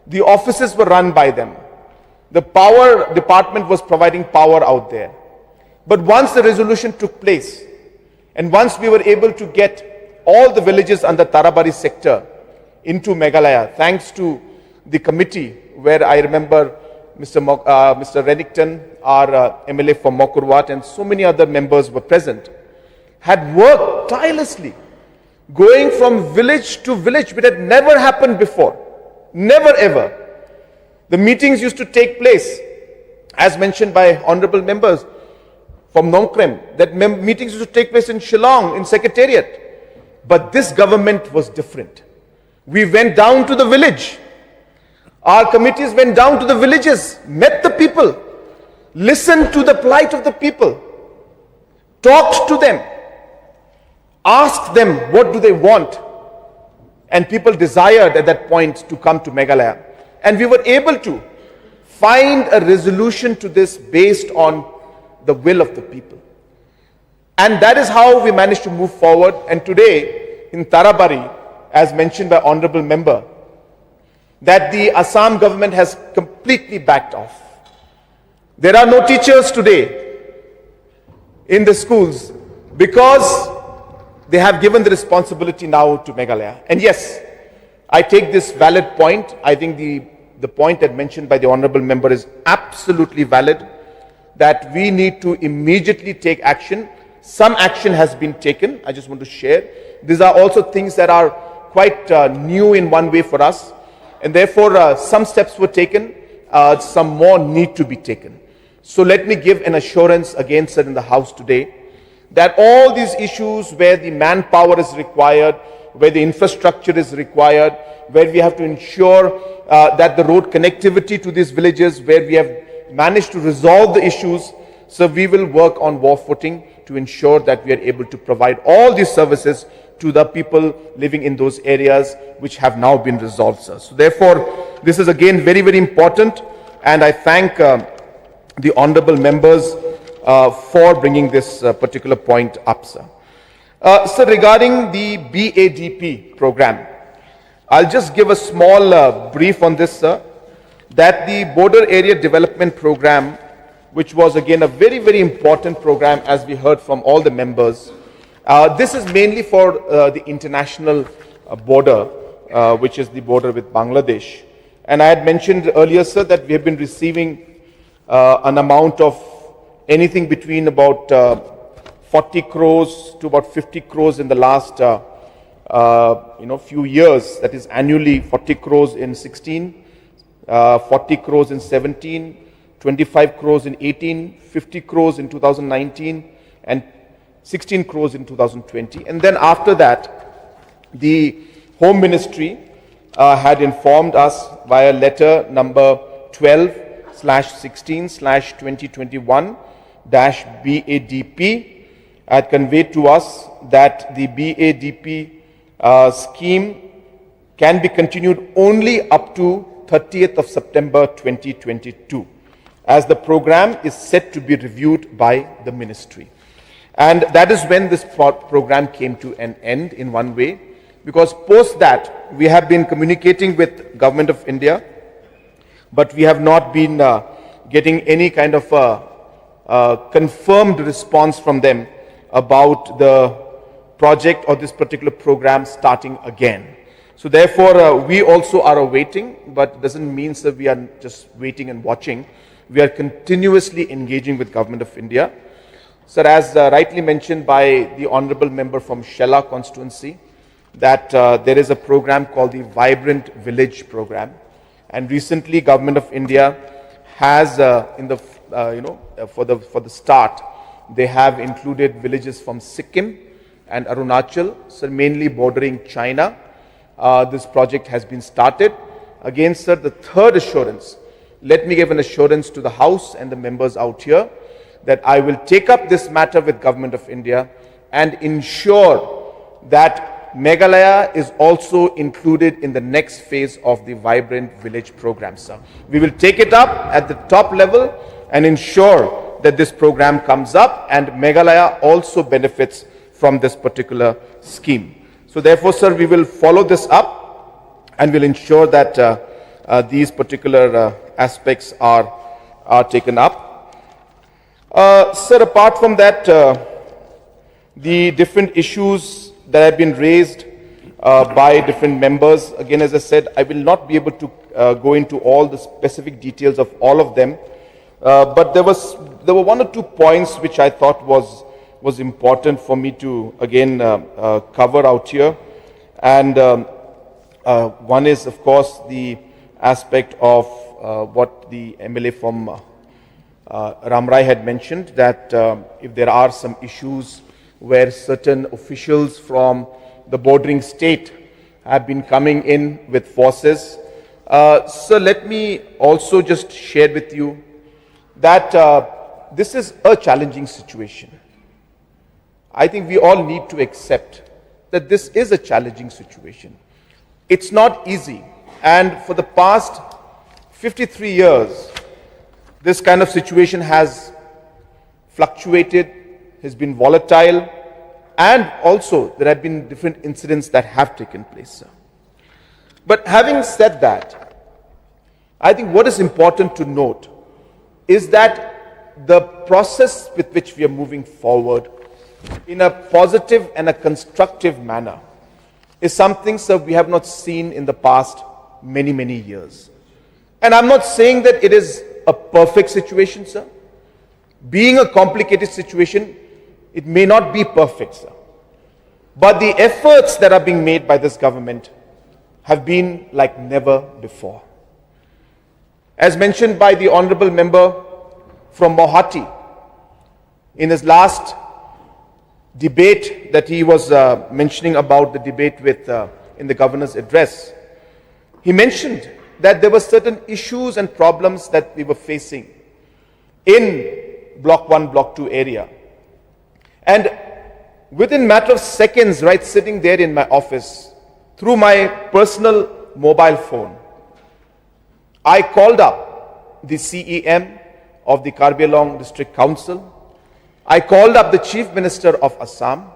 The offices were run by them. The power department was providing power out there. But once the resolution took place, and once we were able to get all the villages under Tarabari sector into Meghalaya, thanks to the committee where I remember Mr. Reddington, our MLA from Mokurwat, and so many other members were present, had worked tirelessly, going from village to village, which had never happened before. Never ever. The meetings used to take place, as mentioned by honorable members from Nongkrem, that meetings used to take place in Shillong, in Secretariat. But this government was different. We went down to the village. Our committees went down to the villages, met the people, listened to the plight of the people, talked to them, asked them what do they want. And people desired at that point to come to Meghalaya. And we were able to find a resolution to this based on the will of the people. And that is how we managed to move forward. And today, in Tarabari, as mentioned by Honorable Member, that the Assam government has completely backed off. There are no teachers today in the schools because they have given the responsibility now to Meghalaya. And yes, I take this valid point. I think the point that mentioned by the Honorable Member is absolutely valid, that we need to immediately take action. Some action has been taken. I just want to share. These are also things that are quite new in one way for us. And therefore, some steps were taken. Some more need to be taken. So let me give an assurance again, sir, in the House today, that all these issues where the manpower is required, where the infrastructure is required, where we have to ensure that the road connectivity to these villages, where we have managed to resolve the issues, so we will work on war footing to ensure that we are able to provide all these services to the people living in those areas which have now been resolved, sir. So therefore, this is again very, very important, and I thank the honorable members for bringing this particular point up, sir. So regarding the BADP program, I'll just give a small brief on this, sir, that the Border Area Development Program, which was again a very, very important program as we heard from all the members, this is mainly for the international border, which is the border with Bangladesh. And I had mentioned earlier, sir, that we have been receiving an amount of anything between about 40 crores to about 50 crores in the last few years. That is annually 40 crores in 16, 40 crores in 17, 25 crores in 18, 50 crores in 2019, and 16 crores in 2020. And then after that, the Home Ministry had informed us via letter number 12/16/2021-BADP, had conveyed to us that the BADP scheme can be continued only up to 30th of September 2022. as the program is set to be reviewed by the ministry. And that is when this program came to an end in one way, because post that we have been communicating with Government of India, but we have not been getting any kind of confirmed response from them about the project or this particular program starting again. So therefore, we also are awaiting, but it doesn't mean that we are just waiting and watching. We are continuously engaging with Government of India. Sir, as rightly mentioned by the Honorable Member from Shella constituency, that there is a program called the Vibrant Village Program. And recently, Government of India has, for the start, they have included villages from Sikkim and Arunachal, so mainly bordering China. This project has been started. Again, sir, the third assurance, let me give an assurance to the House and the members out here that I will take up this matter with Government of India and ensure that Meghalaya is also included in the next phase of the Vibrant Village program, sir. We will take it up at the top level and ensure that this program comes up and Meghalaya also benefits from this particular scheme. So therefore, sir, we will follow this up and will ensure that these particular aspects are taken up. Sir, apart from that, the different issues that have been raised by different members, again, as I said, I will not be able to go into all the specific details of all of them, but there were one or two points which I thought was important for me to again cover out here. And one is, of course, the aspect of what the MLA from Ramrai had mentioned, that if there are some issues where certain officials from the bordering state have been coming in with forces. So let me also just share with you that this is a challenging situation. I think we all need to accept that this is a challenging situation. It's not easy. And for the past 53 years, this kind of situation has fluctuated, has been volatile, and also there have been different incidents that have taken place, sir. But having said that, I think what is important to note is that the process with which we are moving forward in a positive and a constructive manner is something, sir, we have not seen in the past many, many years. And I'm not saying that it is a perfect situation, sir. Being a complicated situation, it may not be perfect, sir. But the efforts that are being made by this government have been like never before. As mentioned by the Honorable Member from Mohati, in his last debate that he was mentioning about the debate with in the governor's address, he mentioned that there were certain issues and problems that we were facing in Block 1, Block 2 area. And within a matter of seconds, right sitting there in my office, through my personal mobile phone, I called up the CEM of the Karbi Anglong District Council. I called up the Chief Minister of Assam,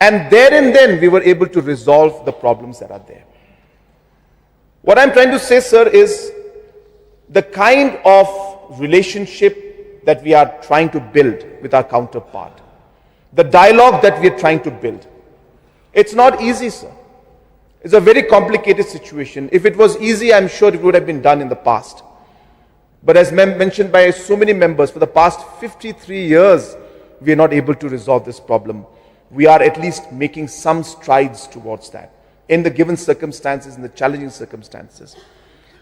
and there and then we were able to resolve the problems that are there. What I'm trying to say, sir, is the kind of relationship that we are trying to build with our counterpart, the dialogue that we are trying to build. It's not easy, sir. It's a very complicated situation. If it was easy, I'm sure it would have been done in the past. But as mentioned by so many members, for the past 53 years, we are not able to resolve this problem. We are at least making some strides towards that in the given circumstances, in the challenging circumstances.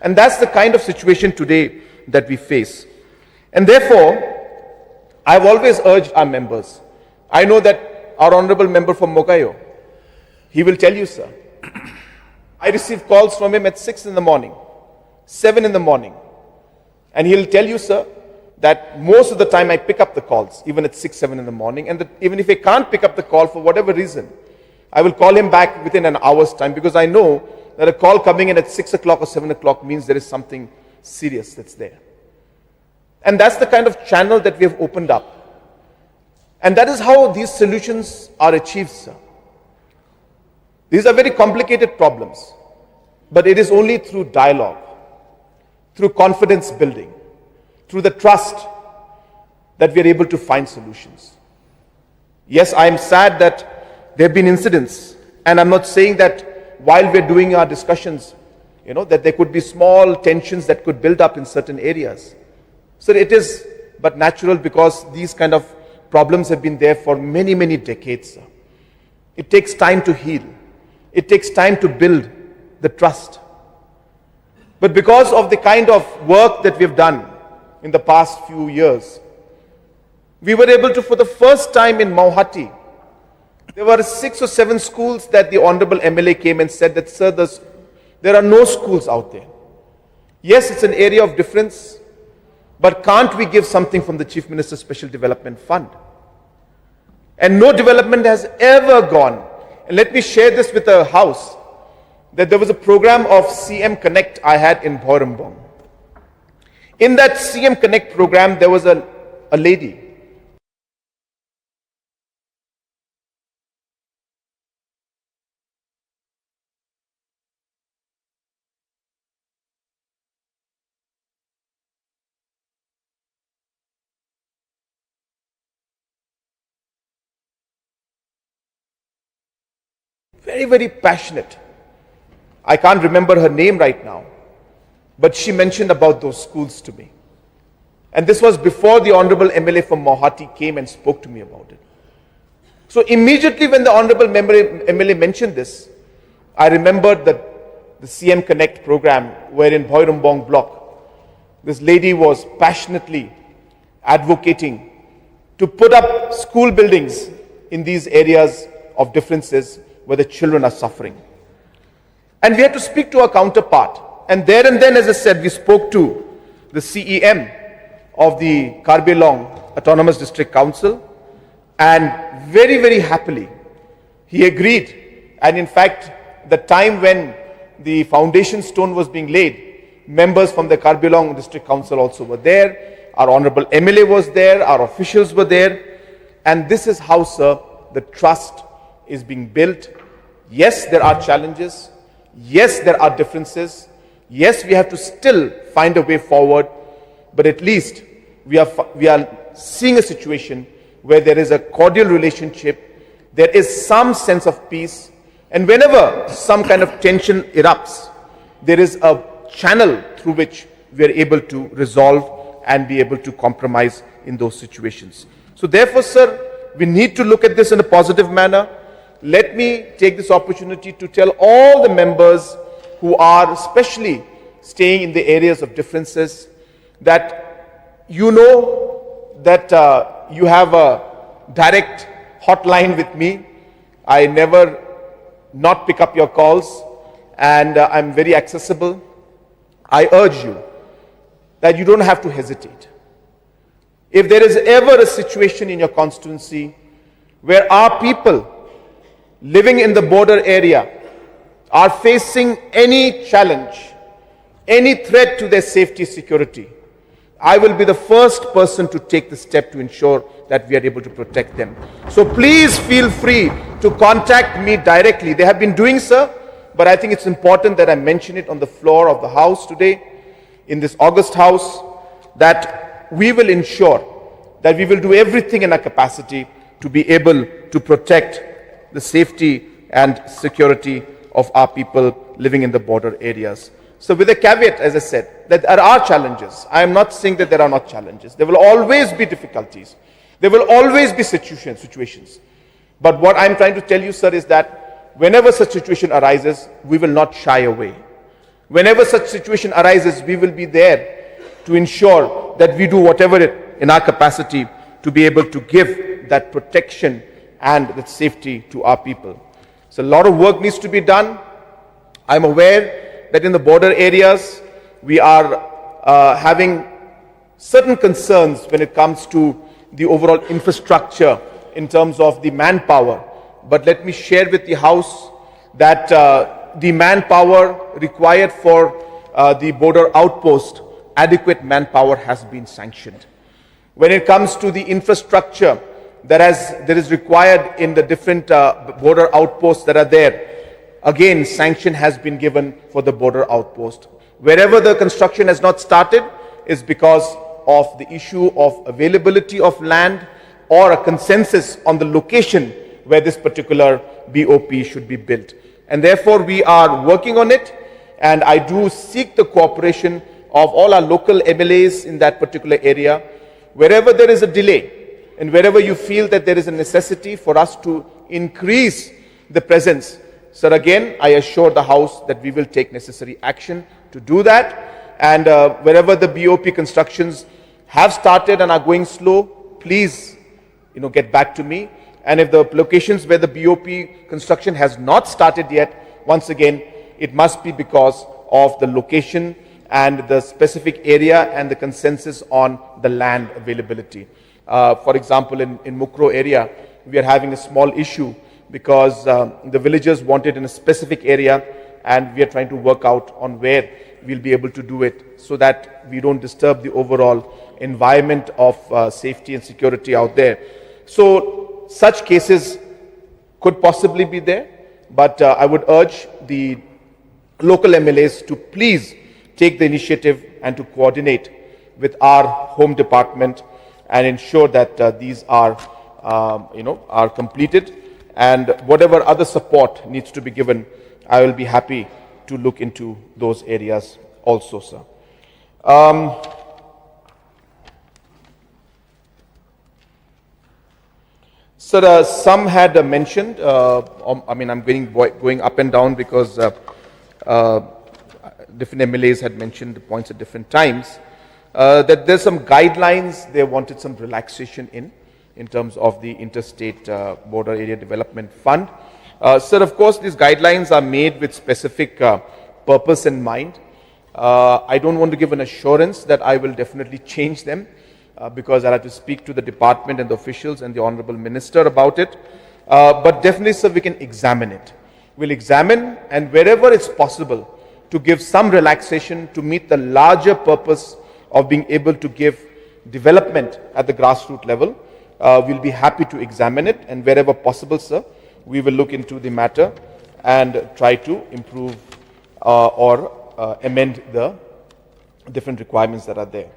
And that's the kind of situation today that we face. And therefore, I've always urged our members. I know that our Honorable Member from Mokayo, he will tell you, sir, I receive calls from him at 6 in the morning, 7 in the morning. And he'll tell you, sir, that most of the time I pick up the calls, even at 6, 7 in the morning. And that even if I can't pick up the call for whatever reason, I will call him back within an hour's time, because I know that a call coming in at 6 o'clock or 7 o'clock means there is something serious that's there. And that's the kind of channel that we have opened up. And that is how these solutions are achieved, sir. These are very complicated problems, but it is only through dialogue, through confidence building, through the trust that we are able to find solutions. Yes, I am sad that there have been incidents, and I'm not saying that while we're doing our discussions, that there could be small tensions that could build up in certain areas. So it is but natural, because these kind of problems have been there for many, many decades, sir. It takes time to heal. It takes time to build the trust. But because of the kind of work that we've done in the past few years, we were able to, for the first time in Mauhati, there were 6 or 7 schools that the Honorable MLA came and said that, sir, there are no schools out there. Yes, it's an area of difference, but can't we give something from the Chief Minister's Special Development Fund? And no development has ever gone. And let me share this with the House, that there was a program of CM Connect I had in Bhoirambong. In that CM Connect program, there was a lady. Very, very passionate. I can't remember her name right now, but she mentioned about those schools to me. And this was before the Honorable MLA from Mauhati came and spoke to me about it. So immediately when the Honorable MLA mentioned this, I remembered that the CM Connect program, where in Bhoirambong block, this lady was passionately advocating to put up school buildings in these areas of differences where the children are suffering. And we had to speak to our counterpart. And there and then, as I said, we spoke to the CEM of the Karbi Long Autonomous District Council, and very, very happily, he agreed. And in fact, the time when the foundation stone was being laid, members from the Karbi Long District Council also were there, our Honorable MLA was there, our officials were there, and this is how, sir, the trust is being built. Yes, there are challenges. Yes, there are differences. Yes, we have to still find a way forward, but at least we are seeing a situation where there is a cordial relationship, there is some sense of peace, and whenever some kind of tension erupts, there is a channel through which we are able to resolve and be able to compromise in those situations. So therefore, sir, we need to look at this in a positive manner. Let me take this opportunity to tell all the members who are especially staying in the areas of differences that you know that you have a direct hotline with me. I never not pick up your calls, and I'm very accessible. I urge you that you don't have to hesitate. If there is ever a situation in your constituency where our people living in the border area are facing any challenge, any threat to their safety, security, I will be the first person to take the step to ensure that we are able to protect them. So please feel free to contact me directly. They have been doing so, but I think it's important that I mention it on the floor of the House today, in this August House, that we will ensure that we will do everything in our capacity to be able to protect the safety and security of our people living in the border areas. So with a caveat, as I said, that there are challenges. I am not saying that there are not challenges. There will always be difficulties. There will always be situations. But what I'm trying to tell you, sir, is that whenever such situation arises, we will not shy away. Whenever such situation arises, we will be there to ensure that we do whatever in our capacity to be able to give that protection and that safety to our people. So a lot of work needs to be done. I'm aware that in the border areas, we are having certain concerns when it comes to the overall infrastructure in terms of the manpower. But let me share with the House that the manpower required for the border outpost adequate manpower has been sanctioned. When it comes to the infrastructure that is required in the different border outposts that are there, again, sanction has been given for the border outpost. Wherever the construction has not started is because of the issue of availability of land or a consensus on the location where this particular BOP should be built. And therefore, we are working on it, and I do seek the cooperation of all our local MLAs in that particular area. Wherever there is a delay and wherever you feel that there is a necessity for us to increase the presence, sir, again, I assure the House that we will take necessary action to do that. And wherever the BOP constructions have started and are going slow, please, get back to me. And if the locations where the BOP construction has not started yet, once again, it must be because of the location and the specific area and the consensus on the land availability. For example, in Mukro area, we are having a small issue because the villagers want it in a specific area, and we are trying to work out on where we'll be able to do it so that we don't disturb the overall environment of safety and security out there. So such cases could possibly be there, but I would urge the local MLAs to please take the initiative and to coordinate with our home department and ensure that these are completed, and whatever other support needs to be given, I will be happy to look into those areas also, sir. Sir, some had mentioned, I'm going up and down because different MLAs had mentioned the points at different times, that there's some guidelines they wanted some relaxation in terms of the Interstate Border Area Development Fund. Sir, of course, these guidelines are made with specific purpose in mind. I don't want to give an assurance that I will definitely change them because I'll have to speak to the department and the officials and the Honorable Minister about it. But definitely, sir, we can examine it. We'll examine, and wherever it's possible, to give some relaxation to meet the larger purpose of being able to give development at the grassroots level. We'll be happy to examine it, and wherever possible, sir, we will look into the matter and try to improve or amend the different requirements that are there.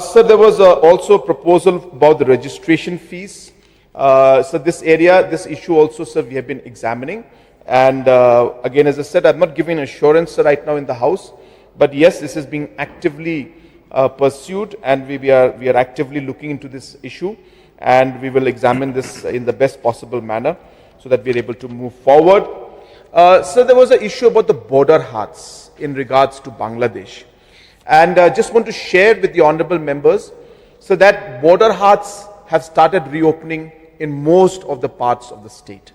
Sir, there was also a proposal about the registration fees. So this issue also, sir, we have been examining. And again, as I said, I'm not giving assurance right now in the House, but yes, this is being actively pursued, and we are actively looking into this issue, and we will examine this in the best possible manner so that we are able to move forward. So there was an issue about the border huts in regards to Bangladesh, and just want to share with the honorable members so that border huts have started reopening in most of the parts of the state.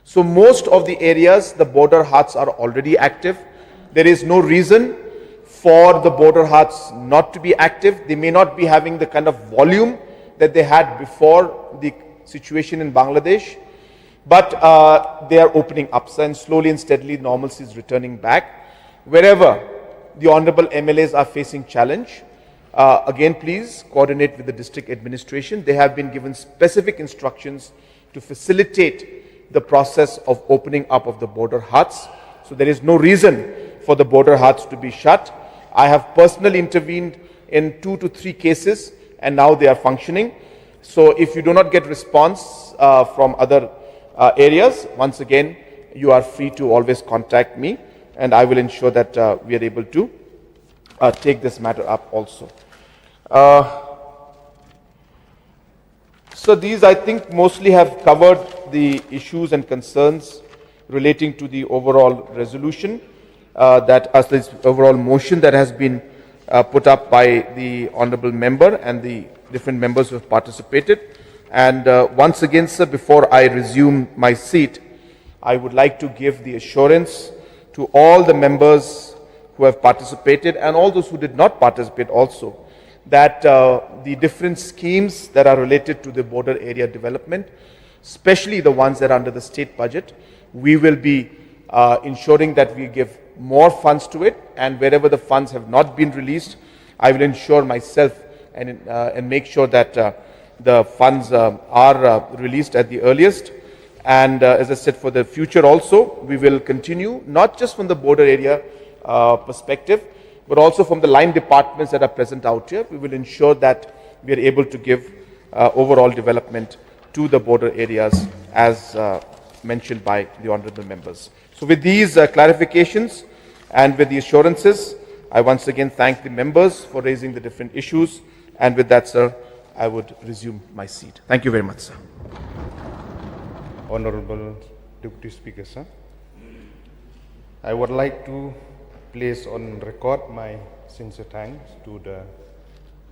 So most of the areas, the border huts are already active. There is no reason for the border huts not to be active. They may not be having the kind of volume that they had before the situation in Bangladesh, but they are opening up, and slowly and steadily normalcy is returning back. Wherever the honorable MLAs are facing challenge, again, please coordinate with the district administration. They have been given specific instructions to facilitate the process of opening up of the border huts. So there is no reason for the border huts to be shut. I have personally intervened in 2 to 3 cases, and now they are functioning. So if you do not get response from other areas, once again, you are free to always contact me, and I will ensure that we are able to take this matter up also. So these, I think, mostly have covered the issues and concerns relating to the overall resolution, this overall motion that has been put up by the honorable member and the different members who have participated. And once again, sir, before I resume my seat, I would like to give the assurance to all the members who have participated and all those who did not participate also, that the different schemes that are related to the border area development, especially the ones that are under the state budget, we will be ensuring that we give more funds to it, and wherever the funds have not been released, I will ensure myself and make sure that the funds are released at the earliest. And as I said, for the future also, we will continue, not just from the border area perspective, but also from the line departments that are present out here. We will ensure that we are able to give overall development to the border areas as mentioned by the honorable members. So with these clarifications and with the assurances, I once again thank the members for raising the different issues. And with that, sir, I would resume my seat. Thank you very much, sir.
Honorable Deputy Speaker, sir, I would like to place on record my sincere thanks to the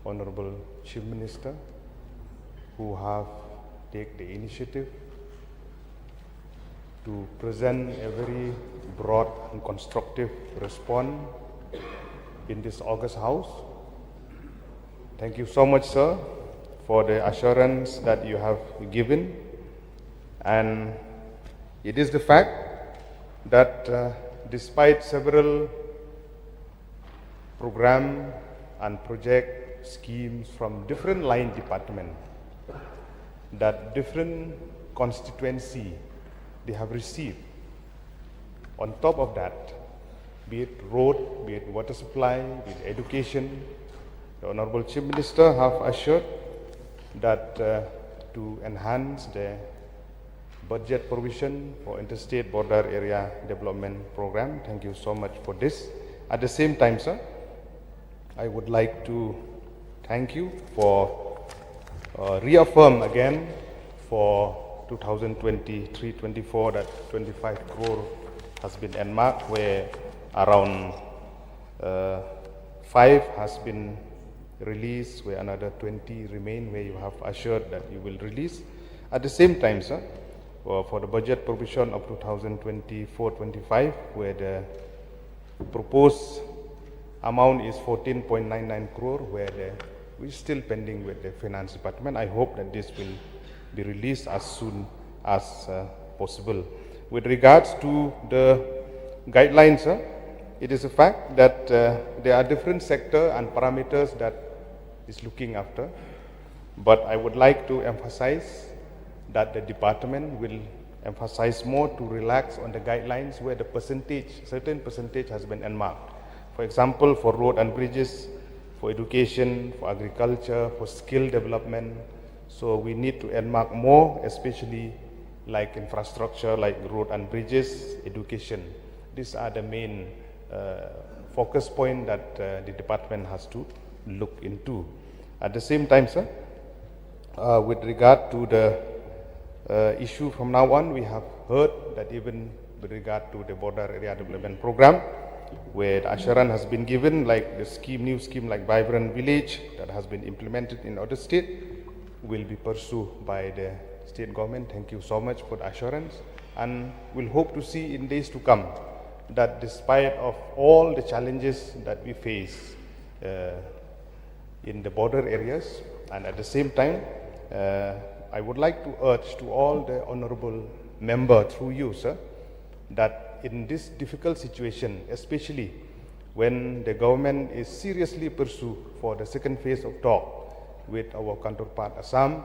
Honorable Chief Minister who have taken the initiative to present a very broad and constructive response in this August House. Thank you so much, sir, for the assurance that you have given. And it is the fact that despite several program and project schemes from different line departments, that different constituency they have received. On top of that, be it road, be it water supply, be it education, the Honorable Chief Minister have assured that to enhance the budget provision for interstate border area development program. Thank you so much for this. At the same time, sir, I would like to thank you for reaffirm again for 2023-24 that 25 crore has been earmarked, where around 5 has been released, where another 20 remain, where you have assured that you will release. At the same time, sir, for the budget provision of 2024-25, where the proposed amount is 14.99 crore, where we're still pending with the finance department. I hope that this will be released as soon as possible. With regards to the guidelines, sir, it is a fact that there are different sector and parameters that is looking after, but I would like to emphasize that the department will emphasize more to relax on the guidelines where the percentage, certain percentage has been earmarked. For example, for road and bridges, for education, for agriculture, for skill development. So we need to earmark more, especially like infrastructure, like road and bridges, education. These are the main focus point that the department has to look into. At the same time, sir, with regard to the issue from now on, we have heard that even with regard to the border area development program, where the assurance has been given, like the scheme, new scheme like Vibrant Village that has been implemented in other state, will be pursued by the state government. Thank you so much for the assurance, and we'll hope to see in days to come that despite of all the challenges that we face in the border areas, and at the same time, I would like to urge to all the honorable member through you, sir, that in this difficult situation, especially when the government is seriously pursued for the second phase of talk with our counterpart Assam,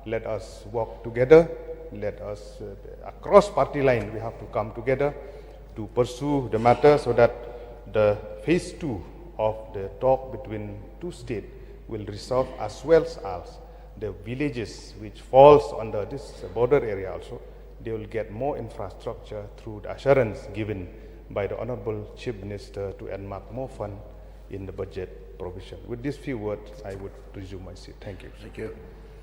let us work together, let us, across party line, we have to come together to pursue the matter so that the phase 2 of the talk between two states will resolve, as well as the villages which falls under this border area also, they will get more infrastructure through the assurance given by the Honorable Chief Minister to earmark more fund in the budget provision. With these few words, I would resume my seat. Thank you.
Thank you.